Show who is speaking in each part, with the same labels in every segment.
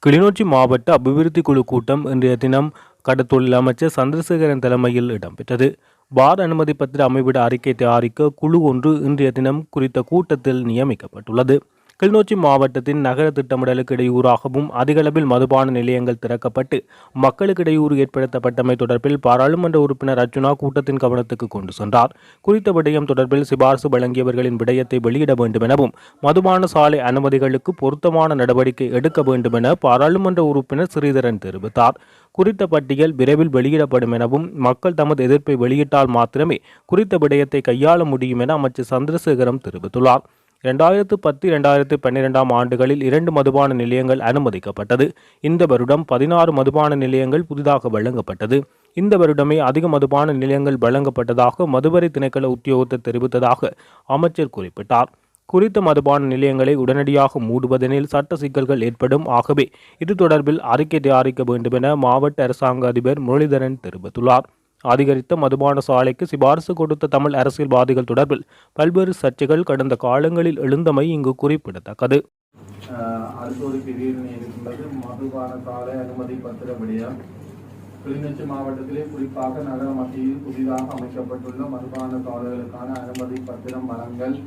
Speaker 1: கிளிநொச்சி மாவட்ட அபிவிருத்தி குழு கூட்டம் இன்றைய தினம் கடத்தொழில் அமைச்சர் சந்திரசேகரன் தலைமையில் இடம்பெற்றது. பார் அனுமதி பத்திர அமைவிட அறிக்கை தயாரிக்க குழு ஒன்று இன்றைய தினம் குறித்த கூட்டத்தில் நியமிக்கப்பட்டுள்ளது. கிளிநொச்சி மாவட்டத்தின் நகர திட்டமிடலுக்கு இடையூறாகவும் அதிகளவில் மதுபான நிலையங்கள் திறக்கப்பட்டு மக்களுக்கு இடையூறு ஏற்படுத்தப்பட்டமை தொடர்பில் பாராளுமன்ற உறுப்பினர் அர்ச்சுனா கூட்டத்தின் கவனத்துக்கு கொண்டு சென்றார். குறித்த விடயம் தொடர்பில் சிபார்சு வழங்கியவர்களின் விடயத்தை வெளியிட வேண்டும் எனவும் மதுபான சாலை அனுமதிகளுக்கு பொருத்தமான நடவடிக்கை எடுக்க வேண்டும் என பாராளுமன்ற உறுப்பினர் ஸ்ரீதரன் தெரிவித்தார். குறித்த பட்டியல் விரைவில் வெளியிடப்படும் எனவும் மக்கள் தமது எதிர்ப்பை வெளியிட்டால் மாத்திரமே குறித்த விடயத்தை கையாள முடியும் என அமைச்சர் சந்திரசேகரம் தெரிவித்துள்ளார். 2010-2012 ஆண்டுகளில் 2 மதுபான நிலையங்கள் அனுமதிக்கப்பட்டது. இந்த வருடம் 16 மதுபான நிலையங்கள் புதிதாக வழங்கப்பட்டது. இந்த வருடமே அதிக மதுபான நிலையங்கள் வழங்கப்பட்டதாக மதுவரி திணைக்கள உத்தியோகத்தர் தெரிவித்ததாக அமைச்சர் குறிப்பிட்டார். குறித்த மதுபான நிலையங்களை உடனடியாக மூடுவதெனில் சட்ட சிக்கல்கள் ஏற்படும். ஆகவே இது தொடர்பில் அறிக்கை தயாரிக்க வேண்டும் என மாவட்ட அரசாங்க அதிபர் முரளிதரன் தெரிவித்துள்ளார். அதிகரித்த மதுபான சாலைக்கு சிபாரிசு கொடுத்த தமிழ் அரசியல்வாதிகள் தொடர்பில் பல்வேறு சர்ச்சைகள் கடந்த காலங்களில் எழுந்தமை இங்கு குறிப்பிடத்தக்கது.
Speaker 2: அடுத்தொரு பிரிவினை இருக்கின்றது மதுபான சாலை அனுமதி பத்திர விடயம். கிளிநொச்சி மாவட்டத்திலே குறிப்பாக நகர மத்தியில் புதிதாக அமைக்கப்பட்டுள்ள மதுபான சாலைகளுக்கான அனுமதி பத்திரம் வழங்கல்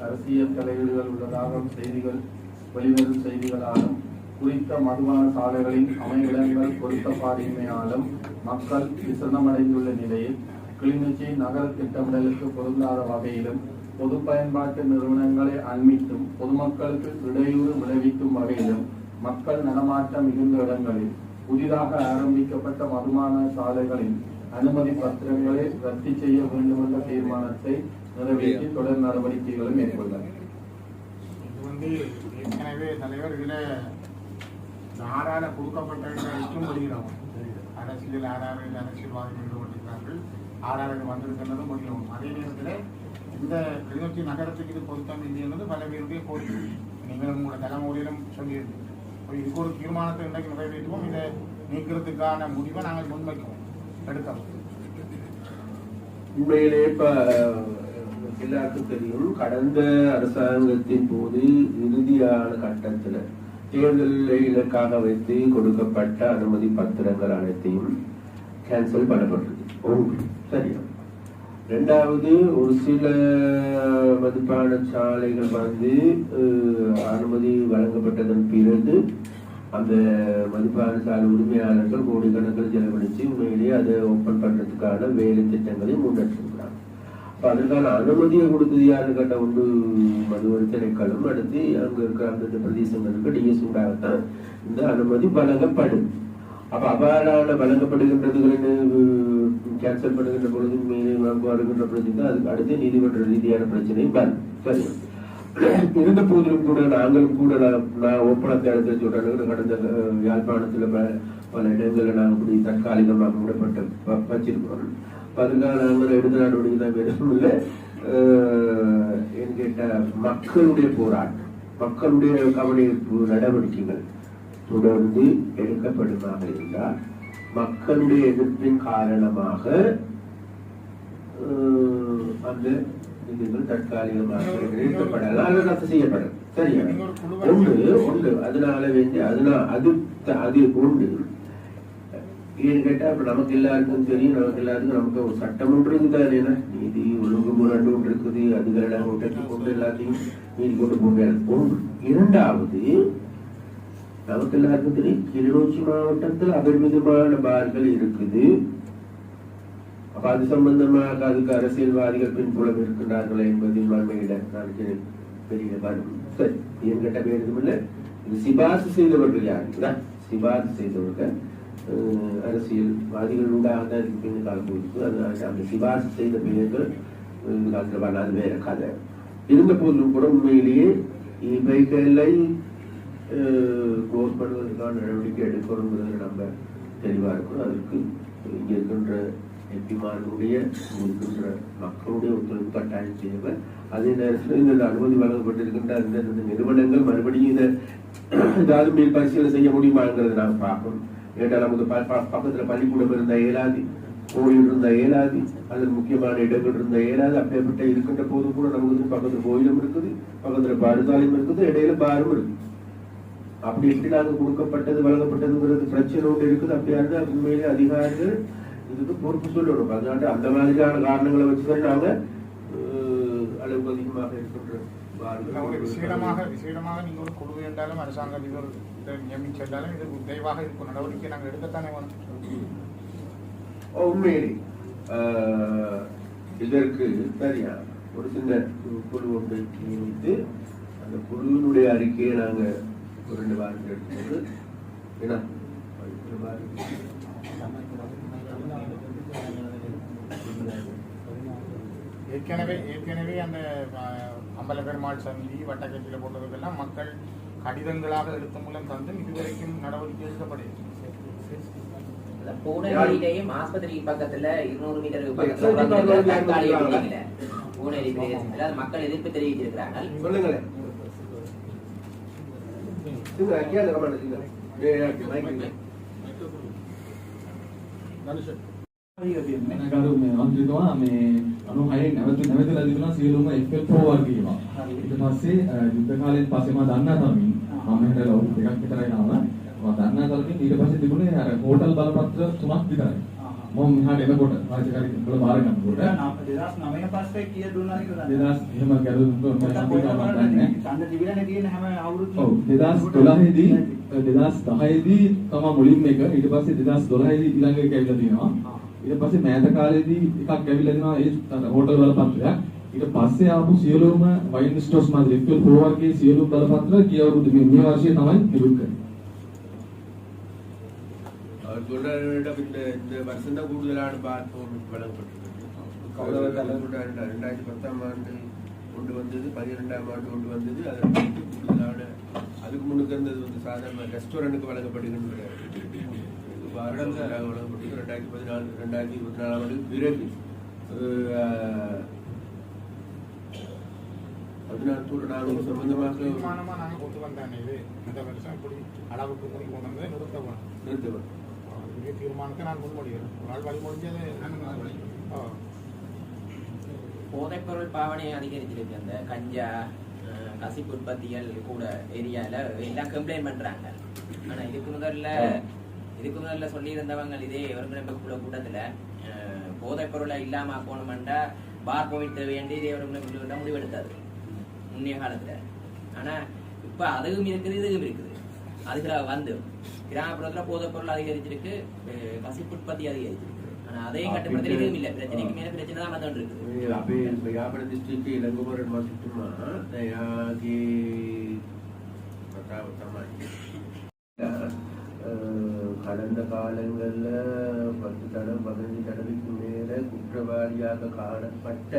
Speaker 2: அரசியல் தலையீடுகள் உள்ளதாக செய்திகள் வெளிவரும் செய்திகளாலும் குறித்த மதுபான சாலைகளின் அமைவிடங்கள் பொருத்தப்பாடின்மையாலும் மக்கள் விசனமடைந்துள்ள நிலையில் கிளிநொச்சி நகர திட்டமிடலுக்கு பொருந்தாத வகையிலும் பொது பயன்பாட்டு நிறுவனங்களை அண்மித்தும் பொதுமக்களுக்கு இடையூறு விளைவிக்கும் வகையிலும் மக்கள் நடமாட்டம் மிகுந்த இடங்களில் புதிதாக ஆரம்பிக்கப்பட்ட மதுபான சாலைகளின் அனுமதி பத்திரங்களை ரத்து செய்ய வேண்டும் என்ற தீர்மானத்தை நிறைவேற்றி தொடர் நடவடிக்கைகளும் மேற்கொண்டார்.
Speaker 3: ஏற்கனவே தலைவர் இதில் ஆறார கொடுக்கப்பட்ட முடிகிறோம். அரசியல் ஆறாரில் அரசியல்வாதிகள் ஈடுபட்டிருக்கிறார்கள். ஆறாறு வந்திருக்கின்றது முடியும். அதே நேரத்தில் இந்த கிளிநொச்சி நகரத்துக்கு இது பொருத்தம் இல்லை என்பது பல பேருடைய கோரிக்கை. நீங்களும் உங்களோட தலைமுறையிலும் சொல்லியிருக்கீங்க. இதுக்கு ஒரு தீர்மானத்தை இன்றைக்கு நிறைவேற்றுவோம். இதை நீக்கிறதுக்கான முடிவை நாங்கள் முன்வைக்குவோம், எடுக்கிறோம்.
Speaker 4: உண்மையிலே இப்ப எல்லாருக்கும் தெரியும், கடந்த அரசாங்கத்தின் போது இறுதியான கட்டத்தில் தேர்தலை இலக்காக வைத்து கொடுக்கப்பட்ட அனுமதி பத்திரங்கள் அனைத்தையும் கேன்சல் பண்ணப்பட்டது. சரியா? ரெண்டாவது, ஒரு சில மதுபான சாலைகள் அனுமதி வழங்கப்பட்டதன் பிறகு அந்த மதுபான சாலை உரிமையாளர்கள் கோடிக்கணக்கில் செலவழித்து உண்மையிலேயே அதை ஓப்பன் பண்றதுக்கான வேலை திட்டங்களை முன்னெடுத்திருக்கிறாங்க. அதற்கான அனுமதியை கொடுத்தது யாரு கேட்ட ஒன்று மதுவரி திணைக்களம். அடுத்து அங்க இருக்கிற அந்த பிரதேசங்களுக்கு டிஎஸ்டாகத்தான் இந்த அனுமதி வழங்கப்படும். அப்ப அவ்வாறான வழங்கப்படுகின்றதுன்னு கேன்சல் பண்ணுகின்ற பொழுது வருகின்ற பிரச்சனை, அதுக்கு அடுத்து நீதிமன்ற ரீதியான பிரச்சனையும் வரும். சரி, இருந்த போதிலும் கூட நாங்களும் கூட நான் ஒப்பனத்தை இடத்துல சொல்றேன். கடந்த யாழ்ப்பாணத்துல பல இடங்களில் நாங்கள் இப்படி தற்காலிகமாக மூடப்பட்ட வச்சிருக்கிறோம். அதுக்காக நாங்கள் எடுத்த நடவடிக்கை தான் வேணும் இல்லை கேட்ட மக்களுடைய போராட்டம், மக்களுடைய கவனிப்பு நடவடிக்கைகள் தொடர்ந்து எடுக்கப்படுமாக இருந்தால் மக்களுடைய எதிர்ப்பின் காரணமாக அந்த இதுகள் தற்காலிகமாக நிறுத்தப்படலாம், ரத்து செய்யப்படும். சரியா? ஒன்று அதனால வேண்டி அது ஒன்று ஏன்னு கேட்டா, இப்ப நமக்கு எல்லாருக்கும் தெரியும், நமக்கு எல்லாருக்கும் நமக்கு ஒரு சட்டம் ஒன்று இருக்குதானே, நீதி ஒழுங்கு முரண்டு ஒன்று இருக்குது. அதுகளெல்லாம் ஒட்டை கொண்டு எல்லாத்தையும் நீதி கொண்டு போக ஒன்று. இரண்டாவது, நமக்கு எல்லாருக்கும் தெரியும், கிளிநொச்சி மாவட்டத்தில் அபரிமிதமான பார்கள் இருக்குது. அப்ப அது சம்பந்தமாக அதுக்கு அரசியல்வாதிகள் பின்புலம் இருக்கின்றார்கள் என்பதில் மண்மையிட பெரிய வரும். சரி, ஏன் கேட்ட பேருக்கும் இல்லை, இது சிபாரிசு செய்தவர்கள் யாருக்குதான் சிபாரிசு செய்தவர்கள் அரசியல்வாதிகள் உண்டாக தான் இதுக்கு பின் காலம் போயிருக்கு. அதனால அந்த சிபாரிசு செய்த பெயர்கள் காலத்தில் பண்ணாது வேற கதை. இருந்த போதிலும் கூட உண்மையிலேயே இவைகளை க்ளோஸ் பண்ணுவதற்கான நடவடிக்கை எடுக்கணுங்கிறது நம்ம தெளிவா இருக்கணும். அதுக்கு இங்க இருக்கின்ற எம்பிமார்களுடைய இருக்கின்ற மக்களுடைய ஒத்துழைப்பு கட்டாயம் தேவை. அதே நேரத்தில் இந்த அனுமதி வழங்கப்பட்டிருக்கின்ற அந்த நிறுவனங்கள் மறுபடியும் இதை ஏதாவது மேல் பரிசீலனை செய்ய முடியுமாங்கிறத நாங்கள் பார்க்கணும். ஏன்னா நமக்கு பக்கத்துல பள்ளிக்கூடம் இருந்த இயலாது, கோயில் இருந்த இயலாது, அதில் முக்கியமான இடங்கள் இருந்த இயலாது. அப்படிப்பட்ட இருக்கின்ற போது கூட நமக்கு பக்கத்துல கோயிலும் இருக்குது, பக்கத்துல பாடசாலையும் இருக்குது, இடையில பாரும் இருக்குது. அப்படி எப்படி நாங்க கொடுக்கப்பட்டது வழங்கப்பட்டதுங்கிறது பிரச்சனை ஒன்று இருக்குது. அப்படியா இருந்தா உண்மையிலே அதிகாரிகள் இதுக்கு பொறுப்பு சொல்லணும். அதனால அந்த மாதிரியான காரணங்களை வச்சுதான் நாங்க அளவுக்கு அதிகமாக இருக்கின்றோம்.
Speaker 3: விசேடமாக நீங்க ஒரு குழு என்றாலும் அரசாங்கம் இது ஒரு நியமிச்சென்றாலும் இது விரைவாக இருக்கும் நடவடிக்கை நாங்கள் எடுக்கத்தானே வேணும்.
Speaker 4: உண்மையிலே இதற்கு சரியா ஒரு சின்ன குழு ஒன்றை நியமித்து அந்த குழுவினுடைய அறிக்கையை நாங்க ஒரு 2 வாரத்தில் எடுத்துக்கொண்டு ஏன்னா
Speaker 3: ஏற்கனவே அந்த அம்பல பெருமாள் சந்தி வட்டக்கட்சியில் போட்டதுக்கெல்லாம் மக்கள் கடிதங்களாக எழுத்து மூலம் தந்து இதுவரைக்கும் நடவடிக்கை எடுக்கப்படுகிறது.
Speaker 5: பூனேரியிலேயும் ஆஸ்பத்திரி பக்கத்துல 200 மீட்டர் பூனேரி பிரதேசத்துல மக்கள் எதிர்ப்பு தெரிவித்திருக்கிறாங்க.
Speaker 4: சொல்லுங்களேன்.
Speaker 6: ගරු මේ මන්ත්‍රීතුමා මේ 96 නැවතලා තිබුණා සියලුම FL4 වර්ගීයවා. ඊට පස්සේ යුද්ධ කාලයෙන් පස්සේ මම දන්නා තරමින් මම හිතලා අවුරුදු 2ක් විතරයි ආව. මම දන්නා තරමින් ඊට පස්සේ තිබුණේ අර හෝටල් බලපත්‍ර 3ක් විතරයි. මම මෙහාට එනකොට රාජකාරී වල බාර ගන්නකොට
Speaker 7: 2009 පස්සේ කීය දුන්නාද කියලා
Speaker 6: 2000 එහෙම ගැදුම් දුන්නා නැහැ.
Speaker 7: ඡන්ද තිබිලානේ තියෙන හැම අවුරුද්දම.
Speaker 6: ඔව් 2012 දී 2010 දී තමයි මුලින්ම එක. ඊට පස්සේ 2012 දී ඊළඟ එක ඇවිල්ලා තියෙනවා. ඊට පස්සේ මෑත කාලේදී එකක් ඇවිල්ලා දෙනවා ඒ හෝටල් බලපත්‍රයක්. ඊට පස්සේ ආපු සියලුම වයින් ස්ටෝර්ස් මාදිරි FL4 වර්ගයේ සියලුම බලපත්‍ර ගිය අවුරුදු මේ වර්ෂයේ තමයි නිකුත් කරන්නේ.
Speaker 4: சொல்றத இந்த வருஷம் தான் கூடுதலான பார்ப்போம் வழங்கப்பட்டிருக்கு. 2010ஆம் ஆண்டு கொண்டு வந்தது, 12ஆம் ஆண்டு கொண்டு வந்தது. அதற்கு கூடுதலான அதுக்கு முன்னுக்கு இருந்தது வந்து சாதாரண ரெஸ்டாரண்ட்டுக்கு வழங்கப்படுகின்ற வருடங்களாக வழங்கப்பட்டது. 2014 ஆண்டு பிறகு அதனால நாங்கள் சம்பந்தமாக
Speaker 3: தீர்மானமாக நாங்கள் கொண்டு வந்தானே இது இந்த வருஷம் இப்படி அளவுக்கு கொண்டு வந்து நிறுத்தப்படும் தீர்மானத்தை நான் முன்மொழிகிறேன். ஒரு நாள் வழி முடிஞ்சது
Speaker 5: போதைப்பொருள் பாவனை அதிகரிச்சிருக்கு. அந்த கஞ்சா கசிப்பு உற்பத்திகள் கூட ஏரியால எல்லாம் கம்ப்ளைண்ட் பண்றாங்க. ஆனா இதுக்கு முதல்ல சொல்லியிருந்தவங்க இதே ஒருங்கிணைப்பு கூட்டத்துல போதைப்பொருளை இல்லாம போனோம்டா பார் போயிட்டு வேண்டி இதே ஒருங்கிணைப்பு முடிவெடுத்தாரு முன்னைய காலத்துல. ஆனா இப்ப அதுவும் இருக்குது இதுவும் இருக்குது. அதுக்கு வந்து கிராமப்புறத்துல போதைப்பொருள் அதிகரிச்சிருக்கு, கசிப்பு உற்பத்தி அதிகரிச்சிருக்கு. ஆனா அதையும் கட்டுப்படுத்த இதுவும் இல்லை. பிரச்சனைக்கு மேல பிரச்சனை தான் வந்து இருக்கு.
Speaker 4: අපේ යාපන දිස්ත්‍රික්කයේ ළඟමරට මතුතුමා එයාගේ කතාව තමයි கடந்த காலங்களில் 10 தடம் 15 தடவைக்கு மேல குற்றவாளியாக காணப்பட்ட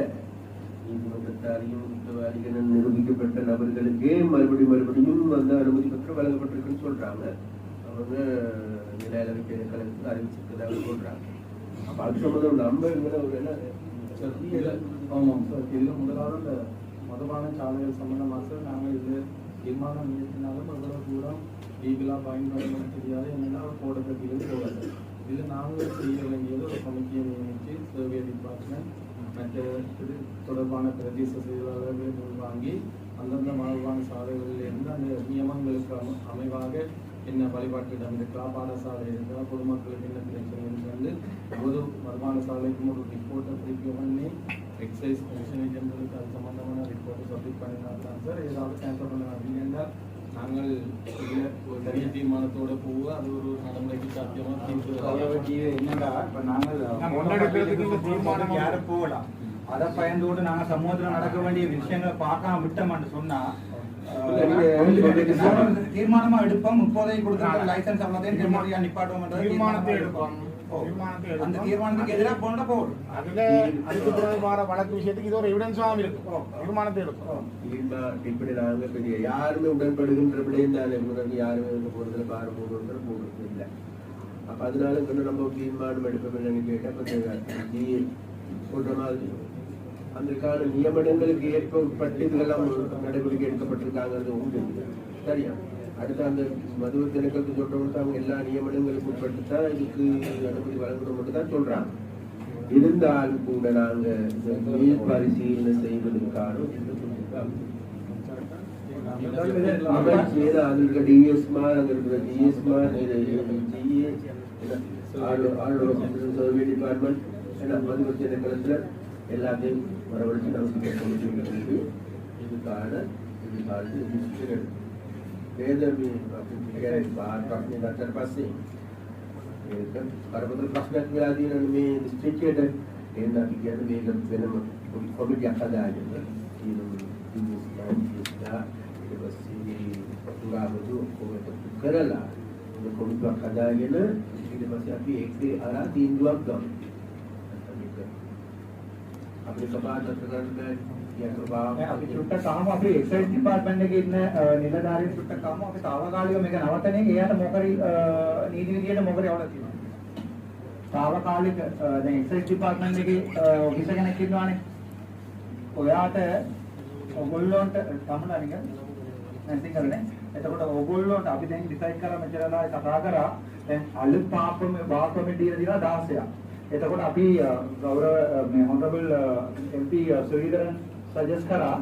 Speaker 4: நீதிமன்றத்தாரையும் குற்றவாளிகள் நிரூபிக்கப்பட்ட நபர்களுக்கே மறுபடியும் வந்து அனுமதி பெற்று வழங்கப்பட்டிருக்குன்னு சொல்றாங்க. அவங்க நில அளவைக்கு கலந்து அறிவிச்சிருக்கதாக சொல்றாங்க. அப்ப அது சம்பந்தம் நம்ம ஒரு என்ன
Speaker 2: ஆமாம் சார். இதில் முதலாவது மதுபான சாலைகள் சம்பந்தமாக நாங்கள் இதில் தீர்மானம் இயற்றினாலும் அவ்வளவு தூரம் லீகலாக பயன்படுத்த தெரியாது. என்னென்னா போடப்பட்டியல் போடாது. இதில் நாங்கள் செய்ய வேண்டியது ஒரு கமிட்டியை நியமித்து சர்வே டிபார்ட்மெண்ட் மற்ற இது தொடர்பான பிரதேச செயலாளர்களை உள்வாங்கி அந்தந்த மதுபான சாலைகளில் இருந்து அந்த நியமங்களுக்கு அமைவாக என்ன வழிபாட்டிடம் இருக்கா, பாடசாலை இருக்கா, பொதுமக்களுக்கு என்ன பிரச்சனை வந்து பொது மதுபான சாலைக்கும் ஒரு ரிப்போர்ட்டை பிரிப்பேர் பண்ணி எக்ஸைஸ் கமிஷனர் ஜெனரலுக்கு அது சம்பந்தமான ரிப்போர்ட்டை சப்மிட் பண்ணினால்தான் சார் ஏதாவது கேன்சல் பண்ண அப்படின்னா நாங்கள் ஒரு தனி தீர்மானத்தோட போக அது ஒரு நடைமுறைக்கு சாத்தியமாக
Speaker 7: என்னடா இப்போ நாங்கள் தீர்மானம் யாரும் போகலாம். அதை பயந்தோடு நாங்கள் சமூகத்தில் நடக்க வேண்டிய விஷயங்களை பார்க்காம விட்டோம்னு சொன்னா தீர்மானமா எடுப்போம். முப்போதையும் கொடுத்த லைசன்ஸ் அவ்வளோதையும் நிப்பாட்டுவோம்.
Speaker 3: தீர்மானத்தை எடுப்போம்.
Speaker 7: அந்த தீர்மானத்துக்கு எதிராக போனா போகும்.
Speaker 3: அதுக்கு பிறகு வழக்கு விஷயத்துக்கு இது ஒரு எவிடன்ஸாகவும் இருக்கும். தீர்மானத்தை எடுப்போம்.
Speaker 4: இப்படி நாங்கள் பெரிய யாருமே உடன்படுகின்ற விடைந்தாலே யாருமே போறதுல பாரு போடுறது இல்லை. அப்ப அதனால நம்ம தீர்மானம் எடுப்போம் என்னன்னு கேட்டா நீ சொல்ற மாதிரி அதற்கான நியமனங்களுக்கு ஏற்ப உட்பட்டு இதெல்லாம் நடவடிக்கை எடுக்கப்பட்டிருக்காங்கிறது உண்டு. சரியா? அடுத்த அந்த மதுவ திணைக்களத்தை சொல்றவங்க அவங்க எல்லா நியமனங்களுக்கு உட்பட்டு தான் இதுக்கு அனுமதி வழங்கணும் மட்டும் தான் சொல்றாங்க. இருந்தாலும் கூட நாங்க பரிசீலனை செய்வதற்கான அவன் செய்த அங்க இருக்கிற டிஎஸ்மா அங்க இருக்கிற ஜிஎஸ்மா ஜிஏ சர்வே டிபார்ட்மெண்ட் எல்லாம் பதிவு களத்துல எல்லாத்தையும் வரவழைச்சு நமக்கு இதுக்கான ගත්තට පස්සේ ඒක කරපතල ප්‍රශ්නයක් වෙලා තියෙනවා මේ දිස්ත්‍රික්කයට එහෙනම් අපි කියන්නේ මේක වෙනම කොමිටියක් හදාගෙන ඊට පස්සේ පුරාවතු කොහෙද කරලා මේ කොමිටියක් හදාගෙන ඊට පස්සේ අපි ඒකේ අරා තීන්දුවක් ගමු අපේ සභාවට කරන්න
Speaker 7: අපි චුට්ටක් අහමු අපි එක්සයිස් ඩිපාර්ට්මන්ට් එකේ ඉන්න නිලධාරීන් චුට්ටක් අහමු අපි తాවකාලිකව මේක නවත්තන එක එයාට මොකරි නීති විදියට මොකරි අවුලක් තියෙනවා. తాවකාලික දැන් එක්සයිස් ඩිපාර්ට්මන්ට් එකේ ඔෆිසර් කෙනෙක් ඉන්නවානේ. ඔයාට ඔයගොල්ලොන්ට තමලා නිකන් නැතිනම් කරන්නේ. එතකොට ඔයගොල්ලොන්ට අපි දැන් ඩිසයිඩ් කරා මෙච්චරලා කතා කරා දැන් අලුත් පාර්ලිමේන්තුවේ දිනා 16ක්. එතකොට අපි ගෞරව මේ හොනරබල් MP සුරීදරන් සජෙස්ට් කරා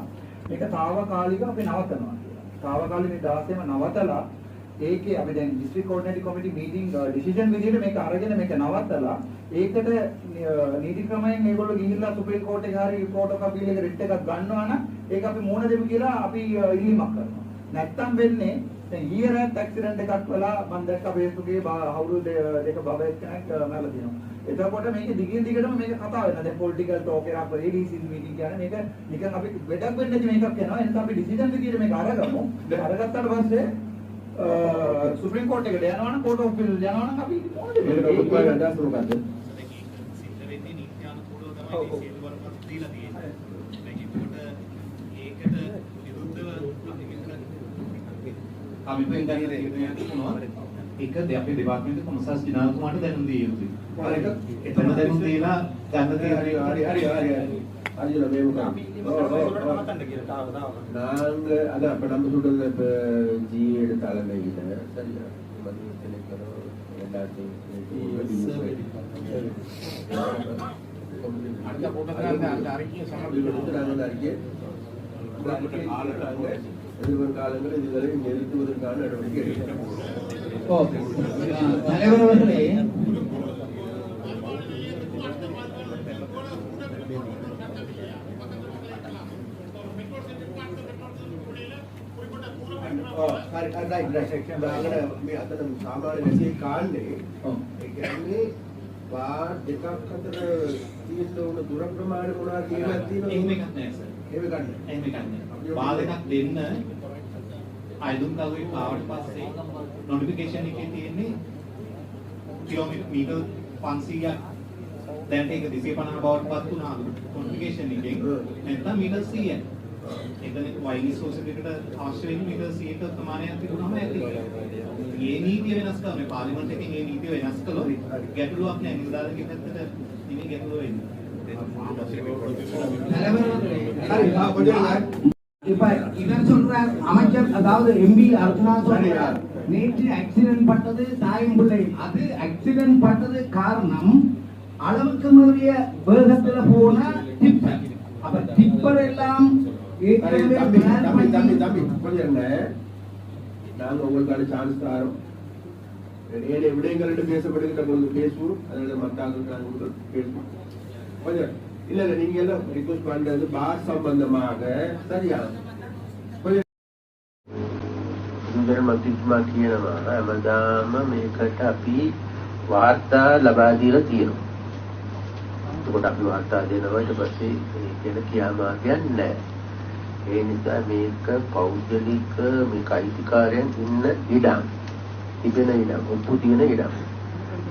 Speaker 7: මේක తాවකාලිකව අපි නවත්තනවා කියලා. తాවකාලික මේ 16ම නවත්තලා ඒකේ අපි දැන් ඩිස්ට්‍රික්ට් කෝඩිනේටිව් කමිටි මීටිං ඩිසිෂන් විදිහට මේක අරගෙන මේක නවත්තලා ඒකට නීති ක්‍රමයෙන් මේගොල්ලෝ ගිහිල්ලා සුප්‍රීම කෝට් එකේ හරි ෆෝටෝ කපි එක රිට් එකක් ගන්නවා නම් ඒක අපි මුණ දෙමු කියලා අපි ඉල්ලීමක් කරනවා. නැත්තම් වෙන්නේ දැන් ඊයේ රාත් ඇක්සිඩන්ට් එකක් වෙලා මම දැක්ක Facebook එකේ අවුරුදු දෙක බබෙක් කෙනෙක් මැරලා තියෙනවා. එතකොට මේක දිගින් දිගටම මේක කතා වෙනවා. දැන් පොලිටිකල් ටෝක් එකක් ADC මීටින් කියන්නේ මේක නිකන් අපි වැඩක් වෙන්නේ නැති මේකක් යනවා. එනිසා අපි ඩිසිෂන් විදියට මේක අරගමු. අරගත්තාට පස්සේ සුප්‍රීම කෝට් එකට යනවා නම් කෝට් ඔෆ් අපීල් යනවා නම් අපි මොනවද
Speaker 4: මේක ඔක්කොම අදහස් මොකද්ද?
Speaker 8: සිද්ධ වෙන්නේ නීත්‍යානුකූලව තමයි සියලු වරපත් දීලා තියෙන්නේ. ඒකට විරුද්ධව
Speaker 9: අපි වෙනදාගේ තීරණයක් තියෙනවා. ඒක අපේ දෙපාර්තමේන්තුවේ කොමසාස් දිනාතුමාට දැනුම් දිය යුතුයි. එතන දැනුම් දීලා ගන්න තීරණය
Speaker 4: හරි මේ මොකක්ද? நாங்க அது அப்ப நம்ம சொல்றது இப்ப ஜிஏடு தலைமையில சரியா
Speaker 3: அடுத்த கூட்டத்தில் அந்த அறிக்கையை சமர்ப்பித்து
Speaker 4: எதிர்காலங்களில் இதுவரை நிறுத்துவதற்கான நடவடிக்கை எடுக்கப்படும்.
Speaker 7: தலைவர் அவர்களே
Speaker 4: සාමාන්‍ය නැසේ කාණ්ඩේ ඒ කියන්නේ වාර් දෙකක් අතර තියෙන උන දුර ප්‍රමාණය මොනවා කියලා තියෙනවා.
Speaker 9: එහෙම එකක් නෑ සර්.
Speaker 4: එහෙම ගන්න.
Speaker 9: එහෙම එකක් නෑ. වාර් දෙකක් දෙන්න අයදුම් කවුරුයි ආවට පස්සේ නොටිෆිකේෂන් එකේ තියෙන්නේ කිලෝමීටර් 500ක් දැන් ඒක 250 බවට පත් වුණා නොටිෆිකේෂන් එකෙන් නැත්නම් මීටර් 100ක්. එතන වයිලි සෝසල් එකට අවශ්‍ය වෙන මීටර් 100ක ප්‍රමාණයක් තිබුණාම ඇති. මේ නීතිය වෙනස් කරන පාර්ලිමේන්තු එකෙන් මේ නීතිය වෙනස් කළොත් ගැටලුවක් නෑ. නිලධාරීන්ගේ පැත්තට ඉන්නේ ගැටලුව වෙන්නේ.
Speaker 10: இப்ப இவர் சொல்றார் அமைச்சர் அதாவது எம்பி அர்ச்சனா சொல்றார் நேற்று ஆக்சிடென்ட் பட்டது தாயம்பிள்ளை அது ஆக்சிடென்ட் பட்டது காரணம் அளவுக்கு மீறிய வேகத்துல போன டிப்பர் அப்ப டிப்பர் எல்லாம்
Speaker 4: தம்பி கொஞ்சம் நாங்க உங்களுக்கான சான்ஸ் தரோம். ஏழை விடயங்கள் பேசப்படுகின்ற பொழுது பேசுவோம். அதனால மத்தாக்கள் நாங்கள் பேசுவோம். கொஞ்சம் இல்ல நீங்க எல்லாம் ரிக்வெஸ்ட் பண்றது பார் சம்பந்தமாக சரியா මන්ත්‍රීතුමා කියනවා හැමදාම මේකට අපි වාර්තා ලබා දීලා තියෙනවා. එතකොට අපි වාර්තා දෙනවා ඊට පස්සේ මේක කියාමාගයක් නැහැ. ඒ නිසා මේක පෞද්ගලික මේක අයිතිකාරයන් ඉන්න ඉඩම් තිබෙන ඉඩම් ඔප්පු තියෙන ඉඩම්.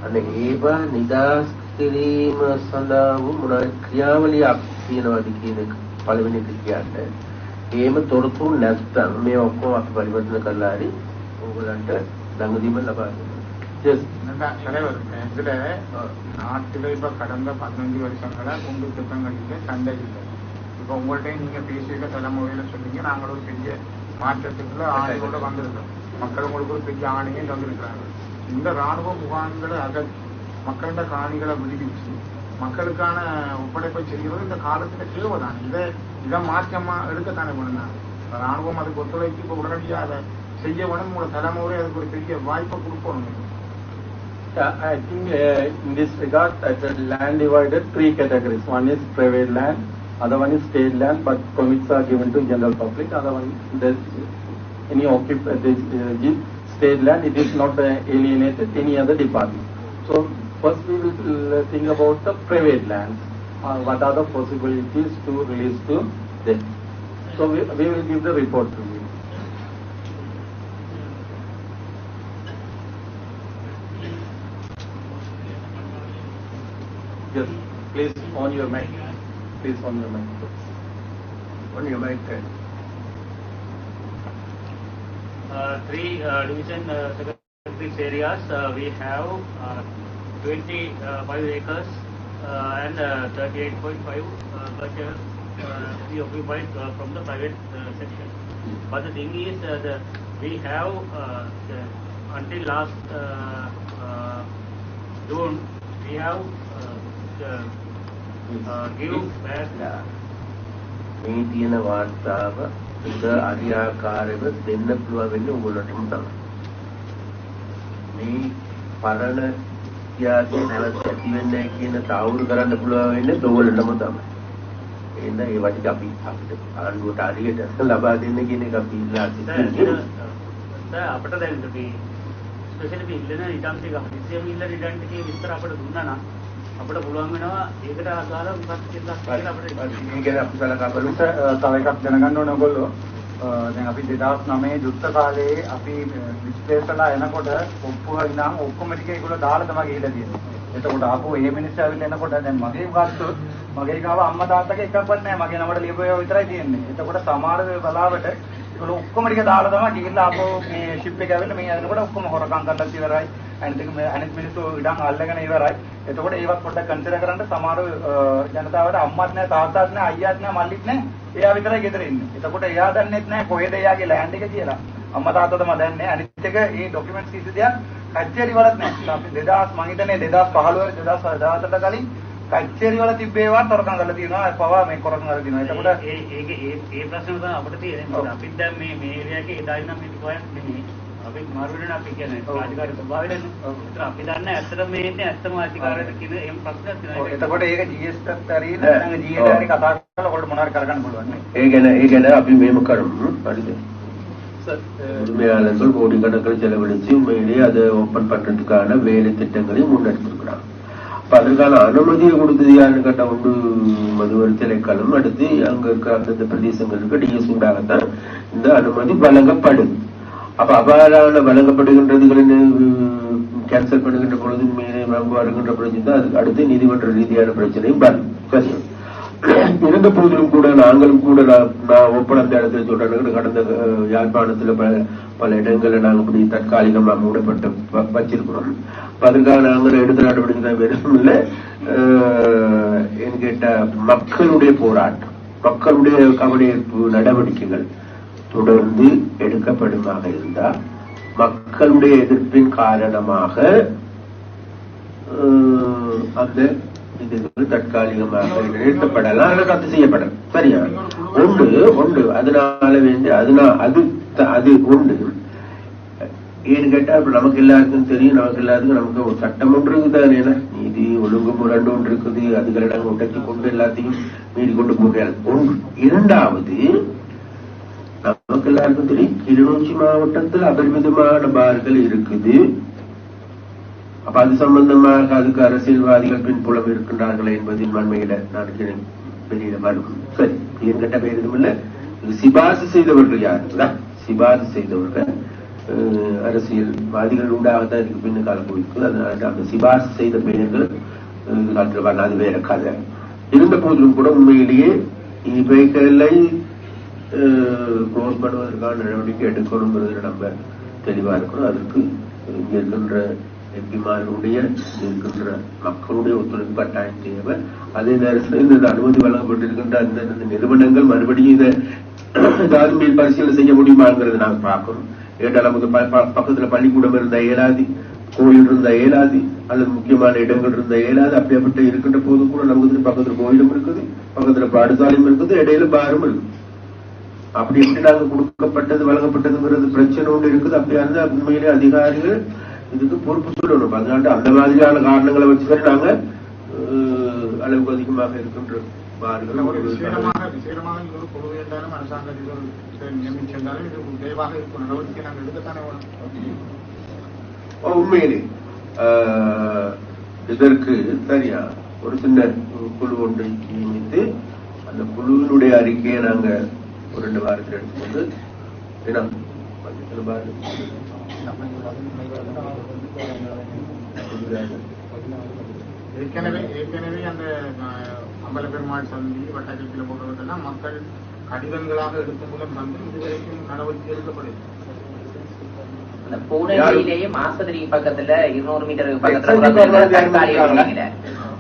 Speaker 4: අනේ ඒවා නිදාස් කිරීම සඳහා මොන ක්‍රියාවලියක් තියෙනවද කියන එක පළවෙනි එක කියන්නේ. ඒම තොරතුරු නැත්නම් මේ ඔක්කොම අපි පරිවර්තන කරලා හරි ඕගලන්ට දඟදීම ලබා දෙනවා.
Speaker 3: இதுல நாட்டில் இப்ப கடந்த 15 வருஷங்களா குண்டு திட்டங்களில் சண்டை இல்லை. இப்ப உங்கள்கிட்ட நீங்க பேசியிருக்க தலைமுறையில சொன்னீங்க நாங்கள் ஒரு பெரிய மாற்றத்துக்குள்ள ஆணையோட வந்திருக்கோம். மக்கள் உங்களுக்கு ஒரு பெரிய ஆணையும் தந்திருக்கிறாங்க. இந்த ராணுவ முகாம்களை மக்களோட காணிகளை விடுவிச்சு மக்களுக்கான ஒப்படைப்பை செய்கிறது இந்த காலத்துல தேவைதான். இதை மாற்றமா எடுக்கத்தானே பண்ணாங்க. ராணுவம் அதுக்கு ஒத்துழைப்பு இப்போ உடனடியாக அதை செய்ய வேணும். உங்களோட தலைமுறை அதுக்கு ஒரு பெரிய வாய்ப்பை கொடுக்கணும்.
Speaker 2: I think in this regard, the land divided 3 categories. One is private land, other one is state land, but permits are given to general public. Other one, any state land, it is not alienated any other department. So first we will think about the private lands. What are the possibilities to release to them? So we will give the report to you. Yes, please on your mic. Please on your mic. On your mic.
Speaker 11: 3 division secretaries areas. We have 25 acres and 38.5 acres we occupied from the private section. But the thing is, we have until last June, we have give back.
Speaker 4: මේ තියෙන වාර්තාව උද අරියාකාරව දෙන්න පුළුවන් වෙන්නේ උගලටම තමයි. මේ පරණ ඉතිහාසය නැවත ඇති වෙන්නේ කියන තාවුරු කරන්න පුළුවන් වෙන්නේ උගලටම තමයි. එහෙනම් ඒ වටික අපි අපිට ආණ්ඩුවට හරියට ලබා දෙන්න කියන එක අපි ඉල්ලා සිටිනවා.
Speaker 11: අපිට දැන් මේ ස්පෙෂලි ඉල්ලන රිටර්න් එක හදිසියෙම ඉල්ලන රිටර්න් එකේ විස්තර අපිට දුන්නා නම් අපිට පුළුවන් වෙනවා ඒකට අදාළ මොකක්ද කියලා අපිට
Speaker 2: මේක අපි සලකා බලමු. තව එකක් දැනගන්න ඕන ඔයගොල්ලෝ. දැන් අපි 2009 යුද්ධ කාලේ අපි විශ්ලේෂණලා එනකොට ඔප්පුව ඉඳන් ඔක්කොම ටික ඒගොල්ලෝ දාලා තමයි ගිහිල්ලා තියෙන්නේ. එතකොට ආපහු මේ මිනිස්සු ඇවිල්ලා එනකොට දැන් මගේ ගත්තොත් මගේ ගාව අම්මා තාත්තගේ එකක්වත් නැහැ. මගේ නමට ලියපුවා විතරයි තියෙන්නේ. එතකොට සමහර වෙලාවට ඒගොල්ලෝ ඔක්කොම ටික දාලා තමයි ගිහිල්ලා ආපහු මේ ෂිප් එක ඇවිල්ලා මේ යනකොට ඔක්කොම හොරකම් කරලා ඉවරයි. අනිත් මිනිස්සු ඉඩම් අල්ලගෙන ඉවරයි. එතකොට ඒවත් පොඩ්ඩක් කන්සිඩර් කරන්න. සමහර ජනතාවට අම්මත් නැහැ, තාත්තත් නැහැ, අයියාත් නැහැ, මල්ලිත් නැහැ. එයා විතරයි ගෙදර ඉන්නේ. එතකොට එයා දන්නේත් නැහැ කොහෙද එයාගේ ලෑන්ඩ් එක කියලා. අම්මා තාත්තා තමයි දන්නේ. අනිත් එක මේ ડોකියුමන්ට්ස් කිසි දෙයක් කච්චේරි වලත් නැහැ. අපි 2000 මං හිතන්නේ 2015 2017 කලින් කච්චේරි වල තිබ්බේවා තරකම් කරලා තියෙනවා. පවා මේ කරකම් කරලා තියෙනවා. එතකොට
Speaker 11: ඒ ප්‍රශ්න තමයි අපිට තියෙන්නේ. අපිත් දැන් මේ ඒරියා එකේ එදා ඉඳන් මේ ටිකක් නෙමෙයි. අපි මාරුවෙන අපි කියන්නේ රාජකාරී ස්වභාවයෙන් උත්තර අපි දන්නේ ඇත්තටම මේ ඉන්නේ ඇත්තම අධිකාරියට කියන එහෙම ප්‍රශ්නයක් තියෙනවා.
Speaker 2: එතකොට ඒක GS ට හරි නැත්නම් GS හරි කතා කරලා කොට මොනවාරි කරගන්න පුළුවන් නේ.
Speaker 4: ඒ ගැන අපි මේම කරමු. හරිද? உண்மையாளர்கள் கோடிக்கணக்கில் செலவழித்து உண்மையிலேயே அதை ஓபன் பண்றதுக்கான வேலை திட்டங்களை முன்னெடுத்திருக்கிறாங்க. அப்ப அதற்கான அனுமதியை கொடுத்தது யாருன்னு கேட்டா ஒன்று மதுவரி திணைக்களம், அடுத்து அங்க இருக்க அந்தந்த பிரதேசங்களுக்கு டிஎஸ் ஊடாகத்தான் இந்த அனுமதி வழங்கப்படுது. அப்ப அபாரான வழங்கப்படுகின்றதுகளின் கேன்சல் பண்ணுகின்ற பொழுது மேலே வருகின்ற பிரச்சனை தான் அதுக்கு அடுத்து நீதிமன்ற ரீதியான பிரச்சனையும் சரி. இருந்த போதிலும் கூட நாங்களும் கூட நான் ஒப்பந்த இடத்துல சொல்றேன். கடந்த யாழ்ப்பாணத்துல பல இடங்கள்ல நாங்க இப்படி தற்காலிகமா மூடப்பட்டு வச்சிருக்கிறோம். அதற்காக நாங்கள் எடுத்த நடவடிக்கை வெறும் இல்ல என்கிட்ட மக்களுடைய போராட்டம், மக்களுடைய கவனிப்பு நடவடிக்கைகள் தொடர்ந்து எடுக்கப்படுமாக இருந்தால் மக்களுடைய எதிர்ப்பின் காரணமாக அந்த இதுகள் தற்காலிகமாக நிறுத்தப்படலாம் அல்லது ரத்து செய்யப்படலாம். சரியா? ஒன்று அதனால வேண்டி அது உண்டு. ஏன்னு கேட்டா இப்ப நமக்கு எல்லாருக்கும் தெரியும், நமக்கு ஒரு சட்டம் ஒன்று இருக்குதானே, நீதி ஒழுங்கு முரண்டு ஒன்று இருக்குது. அதுகளை நாங்கள் உடைச்சு கொண்டு எல்லாத்தையும் மீறி கொண்டு போகிறாங்க. ஒன்று. இரண்டாவது, நமக்கு எல்லாருக்கும் தெரியும் கிளிநொச்சி மாவட்டத்தில் அபரிமிதமான பார்கள் இருக்குது. அப்ப அது சம்பந்தமாக அதுக்கு அரசியல்வாதிகள் பின்புலம் இருக்கின்றார்கள் என்பதின் வன்மையில நான் வெளியில வரும். சரி, என்கிட்ட பேர் எதுவும் இல்ல. சிபாரிசு செய்தவர்கள் யாருங்களா? சிபாரிசு செய்தவர்கள் அரசியல்வாதிகள் உண்டாகத்தான் இதுக்கு பின்னு காலம் போயிருக்குது. அதனால அந்த சிபாரிசு செய்த பெயர்கள் காலத்தில் அது வேற கதை. இருந்த போதிலும் கூட உண்மையிலேயே இவைகளை க்ளோஸ் பண்ணுவதற்கான நடவடிக்கை எடுக்கணுங்கிறது நம்ம தெளிவா இருக்கணும். அதற்கு இங்க இருக்கின்ற எம்பிமாருடைய இருக்கின்ற மக்களுடைய ஒத்துழைப்பு கட்டாயம் தேவை. அதே நேரத்தில் இந்த அனுமதி வழங்கப்பட்டிருக்கின்ற அந்த நிறுவனங்கள் மறுபடியும் இதை ஏதாவது மேல் பரிசீலனை செய்ய முடியுமாங்கிறத நாங்கள் பார்க்கணும். ஏன்னா நமக்கு பக்கத்துல பள்ளிக்கூடம் இருந்தா இயலாது, கோயில் இருந்தா இயலாது, அல்லது முக்கியமான இடங்கள் இருந்தா இயலாது. அப்படிப்பட்ட இருக்கின்ற போது கூட நமக்கு பக்கத்துல கோயிலும் இருக்குது, பக்கத்துல பாடசாலையும் இருக்குது, இடையில பாரும் இருக்குது. அப்படி எப்படி நாங்க கொடுக்கப்பட்டது வழங்கப்பட்டதுங்கிறது பிரச்சனை ஒன்று இருக்குது. அப்படி அந்த உண்மையிலே அதிகாரிகள் இதுக்கு பொறுப்பு சொல்லணும். அதனால அந்த மாதிரியான காரணங்களை வச்சுக்கிட்டு நாங்க அளவுக்கு அதிகமாக இருக்கின்றோம். உண்மையிலே இதற்கு சரியா ஒரு சின்ன குழு ஒன்றை நியமித்து அந்த குழுவினுடைய அறிக்கையை நாங்க ஒரு 2 வாரத்தில் எடுத்துக்கொண்டு
Speaker 3: ஏற்கனவே அந்த அம்பல பெருமாள் சந்தி வட்டக்கத்தில் போடுவதெல்லாம் மக்கள் கடிதங்களாக எடுத்த மூலம் வந்து இதுவரைக்கும் நடவடிக்கை எடுக்கப்படுது.
Speaker 5: அந்த பூனேரியிலேயே மாசத்திரி பக்கத்துல 200 மீட்டர் பக்கத்துல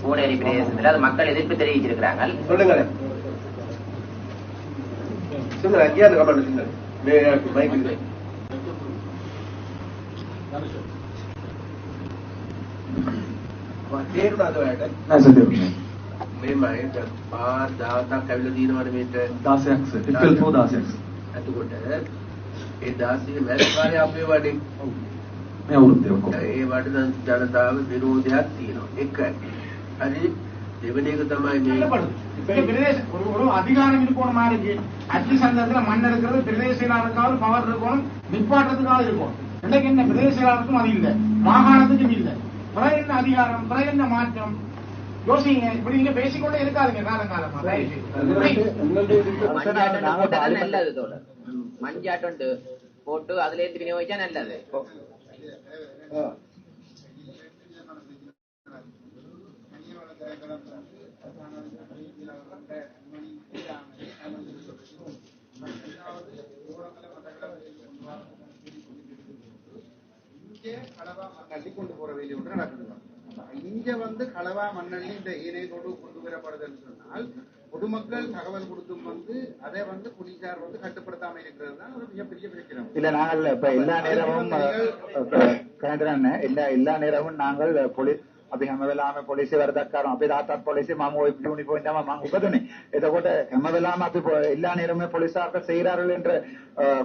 Speaker 5: பூனேரி பிரதேசத்துல அது மக்கள் எதிர்ப்பு தெரிவிச்சிருக்கிறாங்க.
Speaker 4: சொல்லுங்க ජනතාව විරෝධයක් තියෙනවා. එකයි. හරි දෙවෙනි එක තමයි මේ
Speaker 3: ஒரு அதிகாரம் இருக்கணும் மாதிரி அச்சு சந்தத்துல மண் எடுக்கிறது பிரதேச செயலாளருக்காவது பவர் இருக்கணும், நிப்பாட்டுறதுக்காவது இருக்கணும். இன்னைக்கு என்ன பிரதேச செயலாளருக்கும் அது இல்லை, மாகாணத்துக்கும் இல்லை. பிற என்ன அதிகாரம், பிற என்ன மாற்றம் யோசிங்க. இப்படி நீங்க பேசிக்கொண்டே இருக்காதுங்க காலங்காலமா.
Speaker 5: நல்லது தோட மஞ்சாட்டு போட்டு அதுல இருந்து விநியோகிச்சா நல்லது.
Speaker 3: கொண்டு போற வேலை ஒன்று நடக்குது. இங்க வந்து களவா மண்ணெண்ணி இந்த ஈனையோடு கொண்டு வரப்படுதுன்னு சொன்னால் பொதுமக்கள் தகவல் கொடுத்தும் வந்து அதை வந்து போலீசார் வந்து கட்டுப்படுத்தாம இருக்கிறது தான் ஒரு மிகப்பெரிய பிரச்சனை. இல்ல நாங்கள் இப்ப எல்லா நேரமும் எல்லா நேரமும் நாங்கள் போலீஸ் අපි හැම වෙලාවෙම පොලිසිය වරදක් කරනවා. අපි තාත්තත් පොලිසිය මම ওই යුනිෆෝම් තමයි මම උපදුනේ. එතකොට හැම වෙලාවෙම අපි எல்லா நேரமும் போலீசார்ட்ட செய்கிறார்கள் என்ற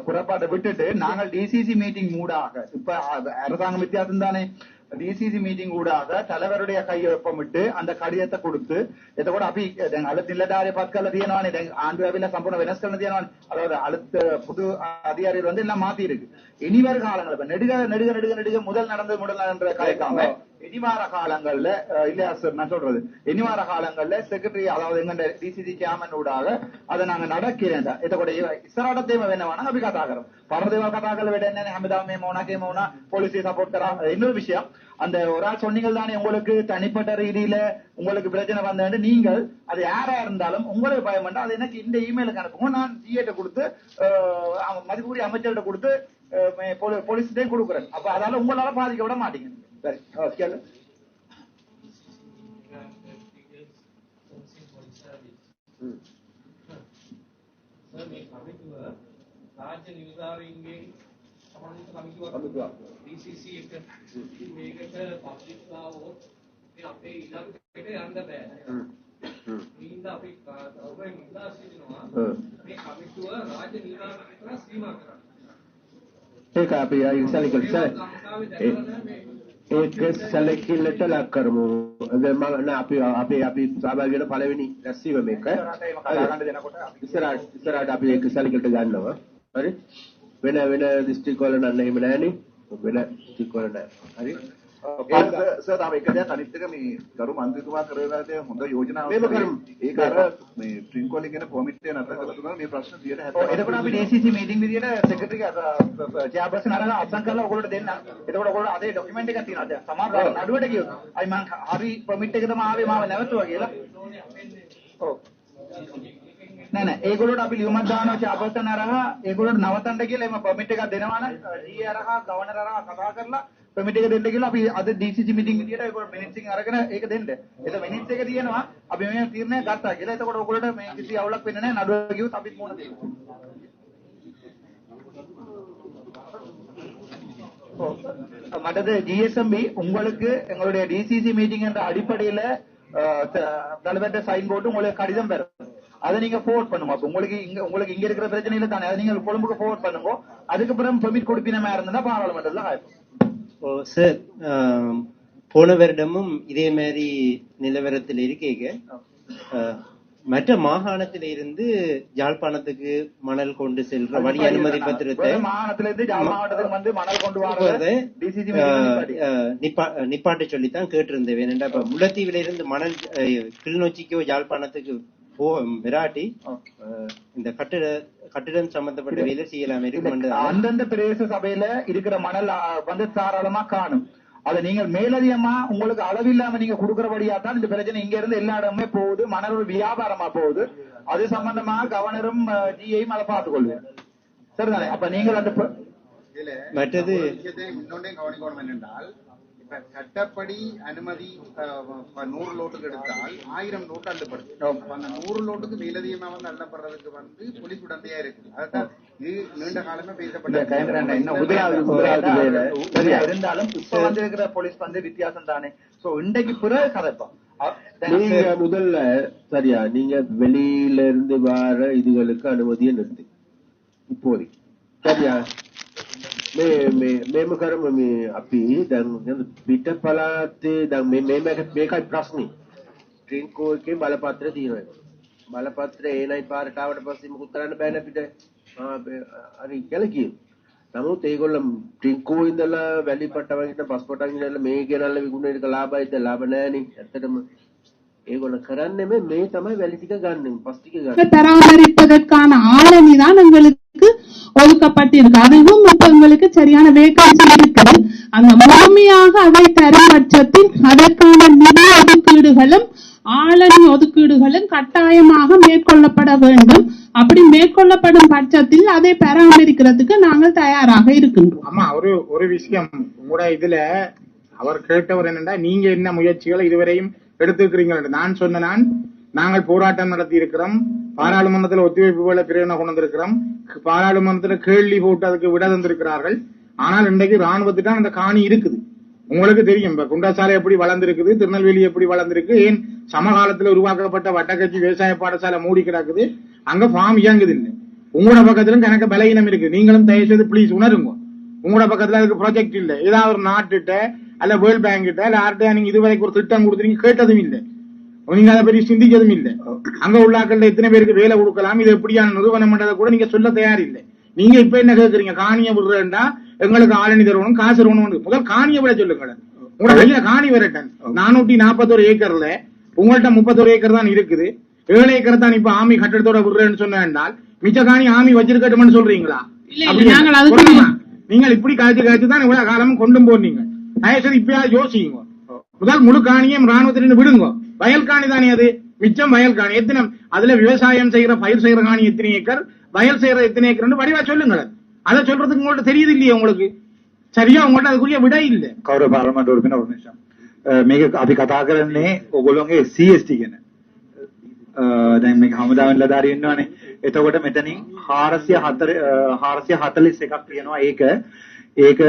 Speaker 3: குறைபாட்டை விட்டுட்டு நாங்கள் டிசிசி மீட்டிங் ஊடாக இப்ப அரசாங்க வித்தியாசம் தானே டிசிசி மீட்டிங் ஊடாக தலைவருடைய கையொப்பமிட்டு அந்த கடிதத்தை கொடுத்து එතකොට අපි දැන් අලුත් නිලධාරිය පත් කරලා තියෙනවානේ. දැන් ආණ්ඩුව ඇවිල්ලා සම්පූර්ණ වෙනස් කරන්න තියෙනවානේ. அதாவது අලුත් புது அதிகாரிகள் வந்து எல்லாம் மாத்தி இருக்கு. இனிவர காலங்கள் இப்ப நெடுக முதல் நடந்த கலைக்காம இனிவார காலங்கள்ல இல்ல சார் நான் சொல்றது இனிவார காலங்கள்ல செக்ரட்டரி அதாவது எங்க டிசிசி சேர்மன் ஊடாக அதை நாங்க நடக்கிறேன். එතකොට ඉස්සරහටම වෙනවනම් අපි කතා කරමු. පරදේවල් කතා කරලා වැඩ නැහැ. හැමදාම මේ මොනකේ போலீஸை சப்போர்ட் කරා. இன்னொரு விஷயம் அந்த ஒரு ஆள் சொன்னீங்க தானே உங்களுக்கு தனிப்பட்ட ரீதியில உங்களுக்கு பிரச்சனை வந்தது நீங்கள் அது யாரா இருந்தாலும் உங்களுக்கு பயம் வேண்டாம். அது எனக்கு இந்த இமெயிலுக்கு அனுப்புங்க. நான் ஜிஏட்ட கொடுத்து மதிப்புரிய அமைச்சர்கிட்ட கொடுத்து போலீஸ்டே கொடுக்குறேன். அப்ப அதால உங்களால பாதிக்க விட மாட்டீங்க. சரி கேளு.
Speaker 12: රාජ්‍ය නිලධාරීන්ගේ සමන්විත කමිටුවක් DCC එක මේකට පබ්ලික් ආවොත් මේ අපේ ඉලක්කයට යන්න බෑ. ඊඳ අපි ඔබෙන් ඉල්ලා සිටිනවා මේ කමිටුව රාජ්‍ය නිලධාරීන්ට සීමා කරන්න.
Speaker 4: ඒක අපි ඉස්සලිකල් ඒක සැලකිල්ලට ලක් කරමු. අපි සහභාගී වෙන පළවෙනි රැස්වීම මේක. ඉස්සරහට අපි ඒක සැලකිල්ලට ගන්නවා. හරි වෙන දිස්ත්‍රික් වල නම් එහෙම නැහැනේ. වෙන දිස්ත්‍රික් වල නැහැ. හරි
Speaker 13: සර් තාම එක දෙයක් අනිත් එක මේ ගරු මන්ත්‍රීතුමා කරලා තියෙන හොඳ යෝජනාවක්.
Speaker 4: මේක කරමු.
Speaker 13: ඒක අර මේ ට්‍රින්කෝල් එකේ පොමිට් එක නතර කරලා තුනම මේ ප්‍රශ්න 70%.
Speaker 7: එතකොට අපි DCC මීටින් විදියට සෙක්‍රටරි චෙයාපර්සන් අරගෙන අත්සන් කරලා ඔයගොල්ලෝට දෙන්න. එතකොට ඔයගොල්ලෝ අදේ ડોකියුමන්ට් එකක් තියෙනවා. දැන් සමහර නඩුවට ගියොත් අයි මං හරි පොමිට් එක තමයි ආවේ මාව නැවතුවා කියලා. ඔව්. නෑ ඒගොල්ලෝට අපි ලියුමක් දානවා චෙයාපර්සන් අරහා ඒගොල්ලෝට නවත්තන්න කියලා එම පොමිට් එකක් දෙනවා නම් GA අරහා ගවර්නර් අරහා කතා කරලා පොමිට් එක දෙන්න කියලා අපි අද DCC මීටින් විදියට ඒගොල්ලෝ මිනිත්ස් එක අරගෙන ඒක දෙන්න. ඒක මිනිත්ස් එක තියෙනවා අපි මේ තීරණය ගත්තා කියලා. එතකොට ඔයගොල්ලෝට මේ කිසි අවුලක් වෙන්නේ නැහැ. නඩුව ගියොත් අපිත් මොන දෙයක්. மற்றது ஜிஎஸ்எம்பி உங்களுக்கு எங்களுடைய டிசிசி மீட்டிங் என்ற அடிப்படையில தலைவர்கிட்ட சைன் போட்டு உங்களுக்கு கடிதம் பெறும். அதை நீங்க ஃபோர்வர்ட் பண்ணுங்க. அப்ப உங்களுக்கு இங்க இருக்கிற பிரச்சனையில தானே அதை நீங்க கொழும்புக்கு ஃபோர்வர்ட் பண்ணுங்க. அதுக்கப்புறம் பெர்மிட் கொடுப்பினமா இருந்தா பாராளுமன்றத்துல
Speaker 14: சார் போன வருடமும் இதே மாதிரி நிலவரத்தில் இருக்கீங்க. மற்ற மாகாணத்தில இருந்து யாழ்ப்பாணத்துக்கு மணல் கொண்டு செல்ற வழி அனுமதி பத்திரத்தை நிப்பாட்ட சொல்லித்தான் கேட்டிருந்தேன். ஏனென்றா இப்ப முல்லைத்தீவில இருந்து மணல் கிளிநொச்சிக்கோ யாழ்ப்பாணத்துக்கு விராட்டி இந்த கட்டிடம் சம்பந்தப்பட்ட வேலை செய்யலாம் இருக்கு.
Speaker 7: அந்தந்த பிரதேச சபையில இருக்கிற மணல் வந்து தாராளமா காணும். அதை நீங்கள் மேலதிகமா உங்களுக்கு அளவில்லாம நீங்க கொடுக்கறபடியா தான் இந்த பிரச்சனை இங்க இருந்து எல்லா இடமுமே போகுது. மணல் ஒரு வியாபாரமா போகுது. அது சம்பந்தமா கவர்னரும் ஜியையும் அதை பார்த்துக் கொள்வேன். சரிதானே? அப்ப நீங்கள் அந்த
Speaker 3: மற்றது இன்னொன்னே கவனிக்கணும் என்னென்றால், இப்ப சட்டப்படி அனுமதி 100 லோட்டுக்கு எடுத்தால் 1000 லோட்டு அள்ளப்படுது. அந்த 100 லோட்டுக்கு மேலதிகமா வந்து அள்ளப்படுறதுக்கு வந்து போலீஸ் உடந்தையா இருக்கு. அதுதான் இது நீண்ட காலமே பேசப்பட்ட
Speaker 7: இருந்தாலும் இப்ப வந்து இருக்கிற போலீஸ் வந்து வித்தியாசம் தானே. சோ இன்றைக்கு பிறகு கதைப்போம்.
Speaker 4: நீங்க முதல்ல சரியா நீங்க வெளியில இருந்து வர இதுகளுக்கு அனுமதியை நிறுத்தி இப்போதைக்கு சரியா මේම කරමු. මේ අපි දැන් පිට පළාතේ දැන් මේකයි ප්‍රශ්නේ. ට්‍රින්කෝ එකේ බලපත්‍ර තියෙනවා. බලපත්‍ර ඒනයි පාරට ආවට පස්සේ මොකුත් කරන්න බෑනේ අපිට. හරි කියලා කියමු. නමුත් ඒගොල්ලෝ ට්‍රින්කෝ ඉඳලා වැලි පටවගෙන පස්පෝට් අරගෙන ඉඳලා මේ ගෙනල්ල විකුණන එක ලාභයිද? ලාභ නෑනේ. ඇත්තටම ඒගොල්ලෝ කරන්නේ මේ තමයි වැලි ටික ගන්න. පස් ටික ගන්න.
Speaker 15: பராமரிப்பதற்கான ஆளணி தான் எங்களுக்கு ஒதுக்கப்பட்டிருக்கு. அதுவும் இப்ப எங்களுக்கு சரியான வேகன்சி இருக்குது. அந்த முழுமையாக அதை தரும் பட்சத்தில் அதற்கான நிதி ஒதுக்கீடுகளும் ஆளணி ஒதுக்கீடுகளும் கட்டாயமாக மேற்கொள்ளப்பட வேண்டும். அப்படி மேற்கொள்ளப்படும் பட்சத்தில் அதை பராமரிக்கிறதுக்கு நாங்கள் தயாராக இருக்கின்றோம்.
Speaker 3: ஆமா, ஒரு விஷயம் உங்களோட இதுல அவர் கேட்டவர் என்னன்னா, நீங்க என்ன முயற்சிகளை இதுவரையும் எடுத்துக்கிறீங்க. நான் சொன்ன நாங்கள் போராட்டம் நடத்தி இருக்கிறோம். பாராளுமன்றத்தில் ஒத்திவைப்பு பிரேரணை கொண்டு வந்திருக்கிறோம். பாராளுமன்றத்தில் கேள்வி போட்டு அதுக்கு விட தந்திருக்கிறார்கள். ஆனால் இன்றைக்கு ராணுவத்துக்கு அந்த காணி இருக்குது. உங்களுக்கு தெரியும் இப்ப குண்டாசாலை எப்படி வளர்ந்திருக்குது, திருநெல்வேலி எப்படி வளர்ந்திருக்கு. ஏன் சமகாலத்தில் உருவாக்கப்பட்ட வட்டக்கட்சி விவசாய பாடசாலை மூடி கிடக்குது. அங்க ஃபார்ம் இயங்குது இல்லை. உங்களோட பக்கத்திலும் கணக்கு பலகீனம் இருக்கு. நீங்களும் தயவு செய்து பிளீஸ் உணருங்க. உங்களோட பக்கத்துல அதுக்கு ப்ராஜெக்ட் இல்ல. ஏதாவது ஒரு நாட்டுகிட்ட அல்ல வேர்ல்ட் பேங்க் கிட்ட இல்ல யார்கிட்ட நீங்க இதுவரைக்கும் ஒரு திட்டம் கொடுத்துருங்க கேட்டதும் இல்லை. நீங்க அதை பற்றி சிந்திக்கதும் இல்லை. அங்க உள்ளாக்கள் எத்தனை பேருக்கு வேலை கொடுக்கலாம், இது எப்படியான நிறுவனம் கூட நீங்க சொல்ல தயார் இல்லை. நீங்க இப்ப என்ன கேட்கறீங்க? காணியை விடுறா எங்களுக்கு ஆளணி தருவணும், காசு தருவணும். முதல் காணியை விட சொல்லுங்க. உங்களோட கையில காணி வரட்டன் 441 ஏக்கர்ல உங்கள்கிட்ட 31 ஏக்கர் தான் இருக்குது. 7 ஏக்கர் தான் இப்ப ஆமி கட்டடத்தோட விடுறேன்னு சொன்னால் மிச்ச காணி ஆமி வச்சிருக்கட்டும்னு சொல்றீங்களா? நீங்கள் இப்படி காய்ச்சி தான் இவ்வளவு காலமும் கொண்டு போறீங்க. தயவுசெய்து இப்பயாவது யோசிங்க. முதல் முழு காணியும் ராணுவத்திலிருந்து விடுங்க. வயல் காணி தானே அது, மிச்சம் வயல் காணி எத்தனை, அதுல விவசாயம் செய்யற பயிர் செய்யற காணி எத்தனை ஏக்கர், வயல் செய்யற எத்தனை ஏக்கர் வடிவா சொல்லுங்க. அதை சொல்றதுக்கு உங்கள்ட்ட தெரியுது இல்லையா? உங்களுக்கு சரியா உங்கள்ட்ட அதுக்குரிய விட இல்ல.
Speaker 16: කවුරු පාර්ලිමේන්තු වරුපින වරුනිෂා මේක අපි කතා කරන්නේ ඔයගොල්ලෝගේ CST ගැන. දැන් මේක හමුදාවෙන් ලදාරි ඉන්නවනේ. එතකොට මෙතනින් 441ක් තියෙනවා. ඒක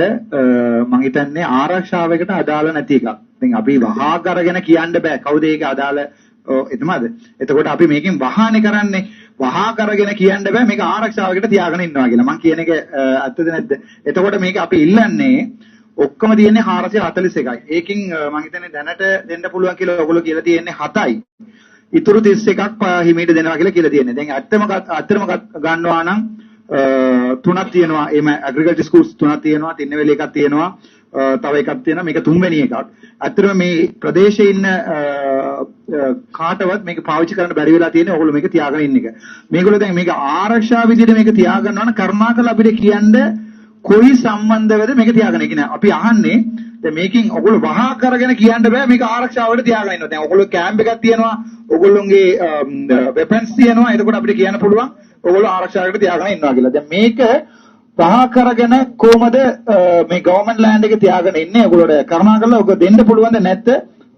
Speaker 16: මම හිතන්නේ ආරක්ෂාවකට අදාළ නැති එකක්. දැන් අපි වහා කරගෙන කියන්න බෑ කවුද ඒක අදාළ එතනද. එතකොට අපි මේකෙන් වහානේ කරන්නේ. වහා කරගෙන කියන්න බෑ මේක ආරක්ෂාවකට තියාගෙන ඉන්නවා කියලා. මම කියන එක ඇත්තද නැද්ද? එතකොට මේක අපි ඉල්ලන්නේ ඔක්කොම තියෙන්නේ 441යි. ඒකෙන් මම හිතන්නේ දැනට දෙන්න පුළුවන් කියලා ඔයගොල්ලෝ කියලා තියෙන්නේ 7යි. ඉතුරු 31ක් හිමීට දෙනවා කියලා තියෙන්නේ. දැන් ඇත්තම ගන්නවා නම් 3ක් තියෙනවා. එම ඇග්‍රිකල්චර් ස්කූල්ස් 3ක් තියෙනවා. තින්නවැලි එකක් තියෙනවා. තව එකක් තියෙනවා. මේක තුන්වෙනි එකක්. ඇත්තටම මේ ප්‍රදේශයේ ඉන්න කාටවත් මේක පාවිච්චි කරන්න බැරි වෙලා තියෙන්නේ. ඔයගොල්ලෝ මේක තියාගෙන ඉන්න එක. මේගොල්ලෝ දැන් මේක ආරක්ෂා විදිහට මේක තියාගන්නවා නම් කරුණාකරලා අපිට කියන්න කොයි සම්බන්ධවද මේක තියාගෙන ඉන්නේ. අපි අහන්නේ දැන් මේකෙන් ඔයගොල්ලෝ වහා කරගෙන කියන්න බෑ මේක ආරක්ෂාවට තියාගෙන ඉන්නවා. දැන් ඔයගොල්ලෝ කැම්ප් එකක් තියෙනවා. ඔයගොල්ලෝගේ වෙපන්ස් තියෙනවා. එතකොට අපිට කියන්න පුළුවන් ඔයගොල්ලෝ ආරක්ෂාවකට තියාගෙන ඉන්නවා කියලා. දැන් මේක වහා කරගෙන කොහමද මේ ගවර්න්මන්ට් ලෑන්ඩ් එක තියාගෙන ඉන්නේ? ඔයගොල්ලෝ කරුණාකරලා ඔක දෙන්න පුළුවන්ද නැත්ද?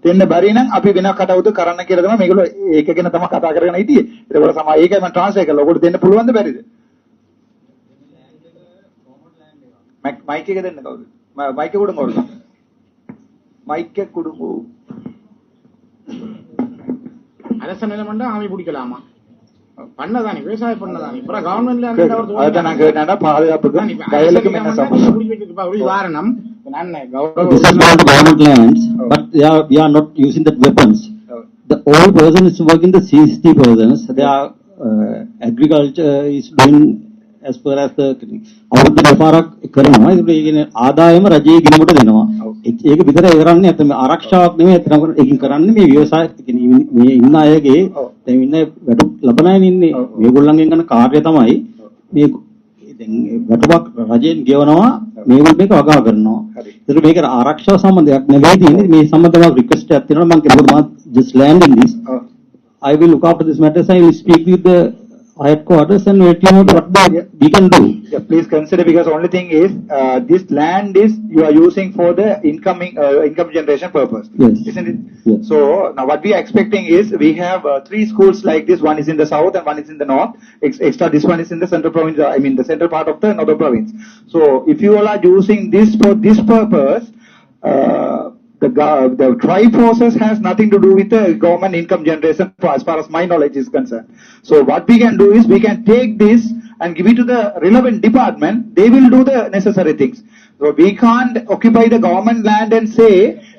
Speaker 16: දෙන්න බැරි නම් අපි වෙන කටයුතු කරන්න කියලා තමයි මේගොල්ලෝ ඒක ගැන තමයි කතා කරගෙන හිටියේ. ඒකවල තමයි ඒකයි මම ට්‍රාන්ස්ලේට් කරලා ඔයගොල්ලෝ දෙන්න පුළුවන්ද බැරිද? මයික් එක දෙන්න කවුද? මයික් එක கொடுங்க ඔයගොල්ලෝ. மයිக் එක கொடுங்க.
Speaker 3: அரச நிலமண்டா ஆமி பிடிக்கலாமா? பண்ணதானே விவசாயம் பண்ணதானே இப்ப கவர்மெண்ட்ல
Speaker 16: அதான் நான் கேட்டேன்னா பாதுகாப்புக்கும் வயலுக்கும் என்ன சம்பந்தம்
Speaker 3: உதாரணம்
Speaker 17: This is not government lands, but we are not using that weapons. The all persons working the CST persons, they are agriculture is doing as per as the අවුරුදු දෙපාරක් කරනවා. ඒක ආදායම රජයේ ගෙනමුට දෙනවා. ඒක විතර කරන්නේ නැත්නම් ආරක්ෂාවක් නෙමෙයි අතන ඒකින් කරන්නේ මේ ව්‍යවසාය මේ ඉන්න අයගේ දැන් ඉන්න වැටුප් ලබන අය ඉන්නේ මේගොල්ලන්ගෙන් කරන කාර්යය තමයි මේ දැන් වැටුපක් රජයෙන් ගෙවනවා මේගොල්ලෝ මේක වගා කරනවා. ඒක මේක ආරක්ෂාව සම්බන්ධයක් නෙවෙයි තියෙන්නේ මේ සම්බන්ධව රික්වෙස්ට් එකක් තියෙනවා මම කියනවා just landing this I will look after this matter. I will speak with the headquarters and let you know what we can do.
Speaker 16: Yeah, please consider, because only thing is this land is you are using for the income generation purpose,
Speaker 17: yes,
Speaker 16: isn't it?
Speaker 17: Yes.
Speaker 16: So now what we are expecting is we have 3 schools like this. One is in the south and one is in the north. Extra, this one is in the central province. I mean the central part of the northern province. So if you all are using this for this purpose, the Triforces has nothing to do with the government income generation as far as my knowledge is concerned. So what we can do is we can take this and give it to the relevant department. They will do the necessary things. So we can't occupy the government land and say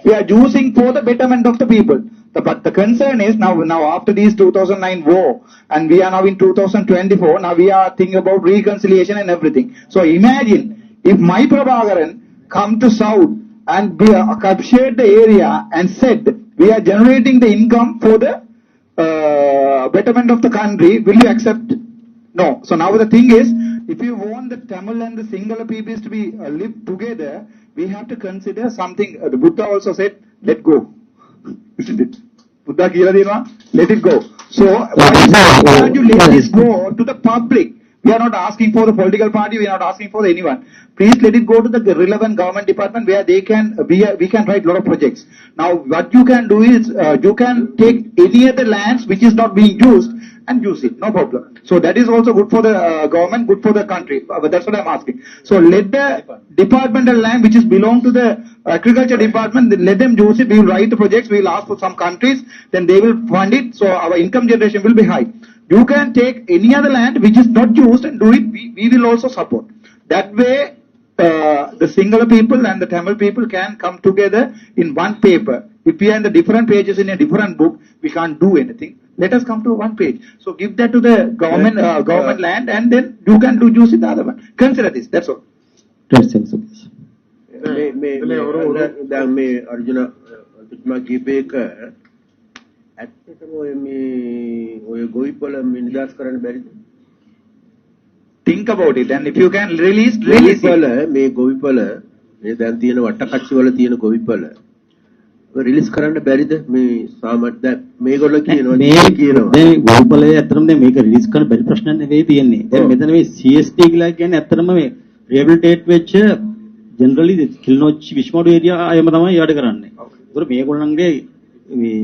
Speaker 16: we are using for the betterment of the people. But the concern is now after this 2009 war and we are now in 2024, now we are thinking about reconciliation and everything. So imagine if my Prabhakaran come to south and we captured the area and said we are generating the income for the betterment of the country, will you accept? No. So now the thing is, if you want the Tamil and the Sinhala peoples to be live together, we have to consider something. The Buddha also said, let go. Isn't it? Buddha kila dina, let it go. So why can't you let this go to the public? We are not asking for the political party. We are not asking for anyone. Please let it go to the relevant government department where they can we can write a lot of projects. Now what you can do is you can take any other lands which is not being used and use it, no problem. So that is also good for the government, good for the country. That's what I'm asking. So let the departmental land which is belong to the agriculture department, let them use it. We will write the projects. We will ask for some countries, then they will fund it. So our income generation will be high. You can take any other land which is not used and do it. We will also support. That way, the Sinhala people and the Tamil people can come together in one paper. If we are in the different pages in a different book, we can't do anything. Let us come to one page. So give that to the government government land, and then you can do use it the other one. Consider this. That's all.
Speaker 4: මේ අර්ජුන තුමා කීපේක ඇත්තටම ඔය ගොවිපළ නිදහස් කරන්න බැරිද?
Speaker 16: Think about it, and if you can release
Speaker 4: ගොවිපළ මේ ගොවිපළ මේ දැන් තියෙන වට්ටකච්චි වල තියෙන ගොවිපළ රිලීස් කරන්න බැරිද? මේ සාමර්ථ දැන් මේගොල්ලෝ කියනවා
Speaker 17: දැන් ගොවිපළේ ඇත්තටම දැන් මේක රිලීස් කරන්න බැරි ප්‍රශ්න නෙවෙයි තියෙන්නේ. දැන් මෙතන මේ CST කියලා කියන්නේ ඇත්තටම මේ රිහෙබිලිටේට් වෙච්ච ජෙනරලි කිල්නොච්චි විශ්මඩු ඒරියා අයම තමයි යාඩ කරන්නේ. ඒතර මේගොල්ලන්ගේ මේ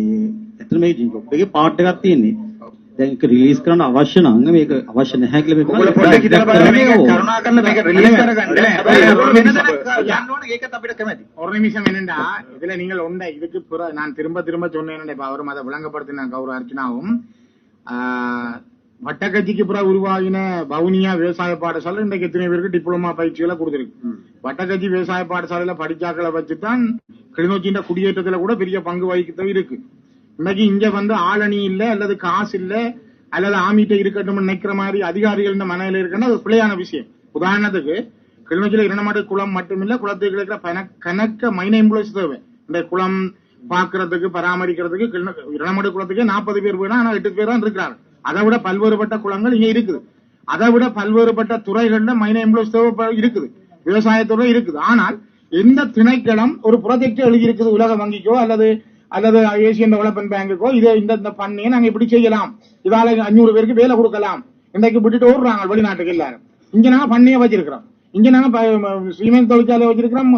Speaker 17: ඇත්තටම මේ ජොබ් එකේ පාර්ට් එකක් තියෙන්නේ. දැන් ඒක රිලීස් කරන්න අවශ්‍ය නම් මේක අවශ්‍ය නැහැ කියලා මේක
Speaker 16: ඔයගොල්ලෝ පොඩ්ඩක් හිතලා බලන්න මේක කරුණාකරලා මේක රිලීස් කරගන්න. යන්න ඕනේ ඒකත් අපිට කැමති.
Speaker 3: ஒரு நிமிஷம் என்னண்டா இதுல நீங்கள் ஒன்றை இதுக்கு நான் திரும்ப சொன்னேன். இப்ப அவரும் அதை விளங்கப்படுத்தின கௌரவ அர்ச்சனாவும் வட்டக்கட்சிக்கு புற உருவாகின வவுனியா விவசாய பாடசாலை இன்றைக்கு எத்தனை பேருக்கு டிப்ளமா பயிற்சிகளை கொடுத்திருக்கு. வட்டக்கட்சி விவசாய பாடசாலையில படிச்சாக்களை வச்சுதான் கிளிநொச்சியின் குடியேற்றத்துல கூட பெரிய பங்கு வகிக்க இருக்கு. இன்னைக்கு இங்க வந்து ஆளணி இல்ல அல்லது காசு இல்ல அல்லது ஆமிட்ட இருக்கட்டும் நினைக்கிற மாதிரி அதிகாரிகள் இந்த மனையில இருக்குன்னா அது பிள்ளையான விஷயம். உதாரணத்துக்கு கிளிநொச்சியில 2 மாடு குளம் மட்டுமில்ல, குளத்துக்கு இருக்கிற கணக்க மைன எம்ப்ளாய்ஸ் தேவை. இந்த குளம் பாக்குறதுக்கு பராமரிக்கிறதுக்கு 2 மாடு குளத்துக்கு 40 பேர் வேணும், ஆனா 8 பேர் தான் இருக்கிறாங்க. அதை விட பல்வேறுபட்ட குளங்கள் இங்க இருக்குது. அதை விட பல்வேறுபட்ட துறைகள்ல மைன எம்ப்ளாய்ஸ் தேவை இருக்குது, விவசாயத்துறை இருக்குது. ஆனால் எந்த திணைக்களம் ஒரு ப்ராஜெக்ட் எழுதி இருக்குது உலக வங்கிக்கோ அல்லது ஏசியன் டெவலப்மெண்ட் பேங்குக்கோ இந்த பண்ணி நாங்க இப்படி செய்யலாம், இதால 500 பேருக்கு வேலை கொடுக்கலாம், இன்றைக்கு விட்டுட்டு ஓடுறாங்க வெளிநாட்டுக்கு எல்லாரும். இங்க நாங்க பண்ணியே வச்சிருக்கிறோம், இங்க நாங்க சிமெண்ட் தொழிற்சாலை வச்சிருக்கிறோம்,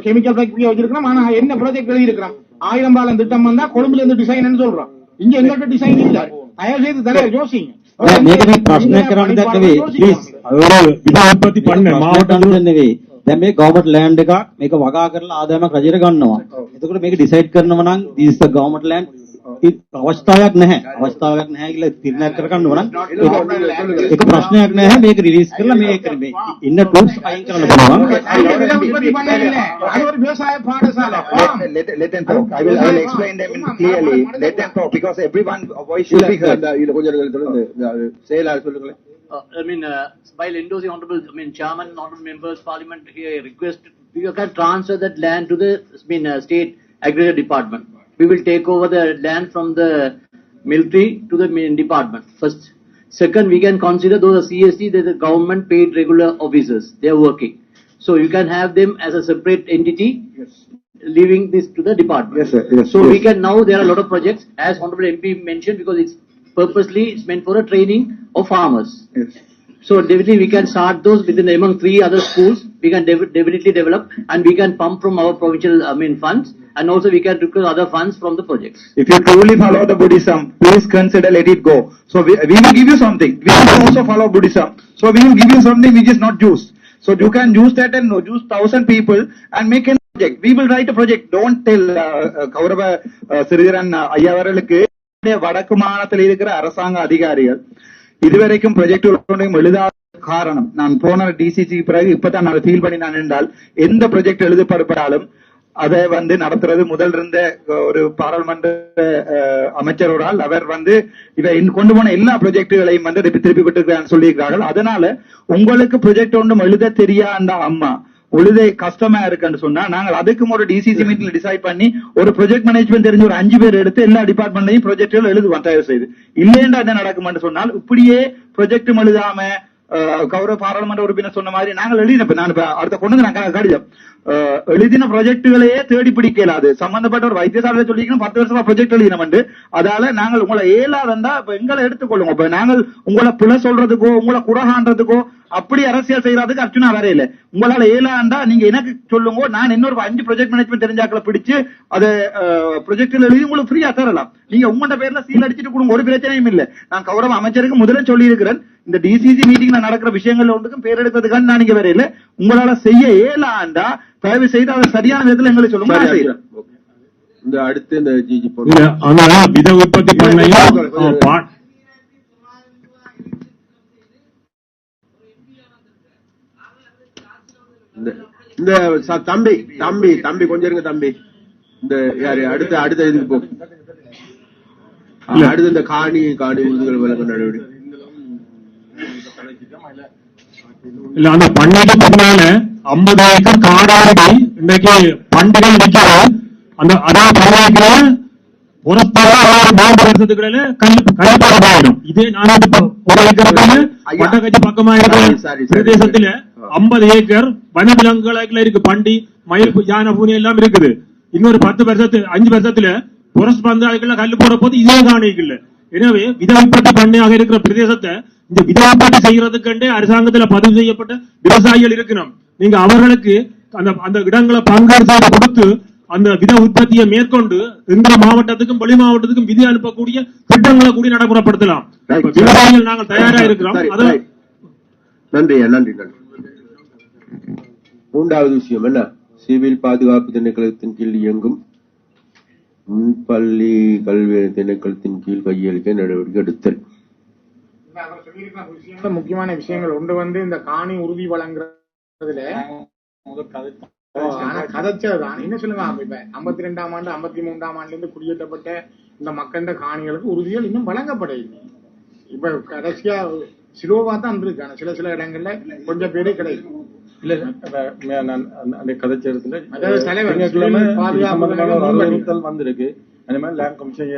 Speaker 3: கெமிக்கல் ஃபேக்டரி வச்சிருக்கிறோம். ஆனா என்ன ப்ராஜெக்ட் எழுதி இருக்கிறோம், 1000 பாலம் திட்டம் வந்தா கொழும்புல இருந்து டிசைன் சொல்றோம். இங்க எங்கள்கிட்ட டிசைன் இல்ல. தயவு செய்து தலைவர் யோசிங்க.
Speaker 17: මේකේ ප්‍රශ්න කරන්න දෙයක් නෙවෙයි ප්ලීස්.
Speaker 6: විභාගපති පන්න
Speaker 17: මාවට අනුව නෙවෙයි. දැන් මේ ගවර්න්මන්ට් ලෑන්ඩ් එකක් මේක වගා කරලා ආදායමක් රජයට ගන්නවා. එතකොට මේක ඩිසයිඩ් කරනවා නම් this is the government land, අවස්ථාවක් නැහැ. අවස්ථාවක් නැහැ කියලා තීරණයක් කරගන්න ඕන. ඒක ප්‍රශ්නයක් නැහැ. මේක රිලීස් කරලා මේක ඉන්න ටූල්ස් අයින් කරන්න පුළුවන්.
Speaker 16: Let them talk. I will explain them clearly. Let them talk because everyone voice should be heard.
Speaker 18: While endorsing honorable, chairman, honorable members, parliament here request you can transfer that land to the state agriculture department. We will take over the land from the military to the main department. First, second, we can consider those CST, the government paid regular officers. They are working, so you can have them as a separate entity. Yes. Leaving this to the department.
Speaker 16: Yes, sir. Yes,
Speaker 18: so
Speaker 16: yes.
Speaker 18: we can now there are a lot of projects as honorable MP mentioned because it's purposely it's meant for a training of farmers.
Speaker 16: Yes.
Speaker 18: So definitely we can start those within among 3 other schools. We can definitely develop and we can pump from our provincial funds and also we can recruit other funds from the projects.
Speaker 16: If you truly follow the Buddhism, please consider let it go. So we will give you something. We will also follow Buddhism. So we will give you something which is not juice. So you can use that and use 1,000 people and make a project. We will write a project. Don't tell Kaurava Sridharan ஐயாவர்களுக்கு வடக்கு மாநிலத்தில் இருக்கிற அரசாங்க அதிகாரிகள் இதுவரைக்கும் project எழுதாத காரணம் நான் போன டிசிசி பிறகு இப்பதான் நான் ஃபீல் பண்ணி நான் என்றால் எந்த ப்ரொஜெக்ட் எழுதப்படாலும் அதை நடத்துறது முதல் இருந்த ஒரு பாராளுமன்ற அமைச்சரோடால் அவர் இவை கொண்டு போன எல்லா ப்ரொஜெக்டுகளையும் திருப்பி விட்டு சொல்லியிருக்கிறார்கள். அதனால உங்களுக்கு ப்ரொஜெக்ட் ஒன்றும் எழுத தெரியாண்டா அம்மா உழுதை கஷ்டமா இருக்குன்னு சொன்னா நாங்கள் அதுக்கும் ஒரு டிசிசி மீட்டிங்ல டிசைட் பண்ணி ஒரு ப்ரொஜெக்ட் மேனேஜ்மெண்ட் தெரிஞ்ச ஒரு 5 பேர் எடுத்து எல்லா டிபார்ட்மெண்ட்லயும் ப்ரொஜெக்டுகள் எழுதுவோம் தயவு செய்து. இல்லையேண்டா என்ன நடக்கும்னு சொன்னால் இப்படியே ப்ரொஜெக்டும் எழுதாம கௌரவ பாராளுமன்ற உறுப்பினர் சொன்ன மாதிரி நாங்கள் எழுதினப்ப நான் அடுத்த கொண்டு நான் கடிதம் எழுதின ப்ரொஜெக்டுகளையே தேடி பிடிக்கலாது சம்பந்தப்பட்ட ஒரு வைத்தியசாலையை சொல்லிக்கணும் 10 வருஷமா ப்ரொஜெக்ட் எழுதினோம். அதால நாங்கள் உங்களை ஏலாதண்டா இப்ப எங்களை எடுத்துக்கொள்ளுங்க. இப்ப நாங்கள் உங்களை பிழை சொல்றதுக்கோ உங்களை குறகான்றதுக்கோ அப்படி அரசியல் செய்யறதுக்கு அர்ச்சனா வரையில உங்களால ஏலாண்டா நீங்க எனக்கு சொல்லுங்க. நான் இன்னொரு 5 ப்ரொஜெக்ட் மேனேஜ்மெண்ட் தெரிஞ்சாக்களை பிடிச்சு அதை ப்ரொஜெக்ட்ல எழுதி உங்களுக்கு ஃப்ரீயா தரலாம். நீங்க உங்களோட பேர்ல சீல் அடிச்சுட்டு கொடுங்க, ஒரு பிரச்சனையும் இல்ல. நான் கௌரவ அமைச்சருக்கு முதல்ல சொல்லி இருக்கிறேன் இந்த டிசிசி மீட்டிங்ல நடக்கிற விஷயங்கள்ல ஒன்றுக்கும் பேர் எடுக்கிறதுக்கான நான் இங்க வரையில உங்களால செய்ய ஏலாண்டா தயவு செய்து அதை சரியான விதத்துல எங்களுக்கு சொல்லுங்க.
Speaker 4: இந்த அடுத்து இந்த ஜிஜி
Speaker 19: வித உற்பத்தி பண்ணையும்
Speaker 4: இந்த தம்பி தம்பி தம்பி கொஞ்சம் இருங்க தம்பி. இந்த யாரு அடுத்த இதுக்கு போ. அடுத்து இந்த காணி உறுதிகள் வழங்க நடவடிக்கை
Speaker 19: இல்ல அந்த பண்ணைக்கு பின்னால 50 ஏக்கர் காடாடி இன்னைக்கு பண்டுகள் நிற்கிறது. அந்த அதாவது பண்ணைக்குள்ள ஒரு 4 வருஷத்துக்குள்ள கல்லுப்பாடும். இதே 4 ஏக்கர் வட்டக்கட்சி பக்கமா இருக்கிற பிரதேசத்துல 50 ஏக்கர் வனவிலங்குகள் இருக்கு. பண்டி மயில் யானை பூனி எல்லாம் இருக்குது. இன்னொரு 5 வருஷத்துல புரஸ்ட் வந்து அதுக்குள்ள கல்லு போட போது இதே காணிக்கல. எனவே வித உற்பத்தி பண்ணையாக இருக்கிற பிரதேசத்தை இந்த வித உற்பத்தி செய்யறதுக்கு அரசாங்கத்துல பதிவு செய்யப்பட்ட விவசாயிகள் இருக்கணும். நீங்க அவர்களுக்கு அந்த இடங்களை பங்கெடுத்து கொடுத்து அந்த வித உற்பத்தியை மேற்கொண்டு எந்த மாவட்டத்துக்கும் வெளி மாவட்டத்துக்கும் விதி அனுப்பக்கூடிய திட்டங்களை கூடி நடைமுறைப்படுத்தலாம். விவசாயிகள் நாங்கள் தயாரா இருக்கிறோம்.
Speaker 4: நன்றி நன்றி நன்றி. 3வது விஷயம் என்ன, சிவில் பாதுகாப்பு திணைக்களத்தின் கீழ் இயங்கும் முன்பள்ளி கல்வி திணைக்களத்தின் கீழ் கையளிக்க நடவடிக்கை எடுத்தல்.
Speaker 3: முக்கியமான விஷயங்கள் ஒன்று இந்த காணி உறுதி வழங்குறதுல கதைச்சதுதான் என்ன சொல்லுங்க. இப்ப 52ஆம் ஆண்டு 53ஆம் ஆண்டுல இருந்து குடியேற்றப்பட்ட இந்த மக்கள காணிகளுக்கு உறுதிகள் இன்னும் வழங்கப்படவில்லை. இப்ப கடைசியா சிலோவா தான் இருக்கு. ஆனா சில இடங்கள்ல கொஞ்சம் பேரே கிடைக்கும்.
Speaker 20: இல்ல அந்த கதைச்ச இடத்துல
Speaker 3: பாதுகாப்பு
Speaker 20: வந்திருக்கு. அதே மாதிரி லேண்ட் கமிஷன்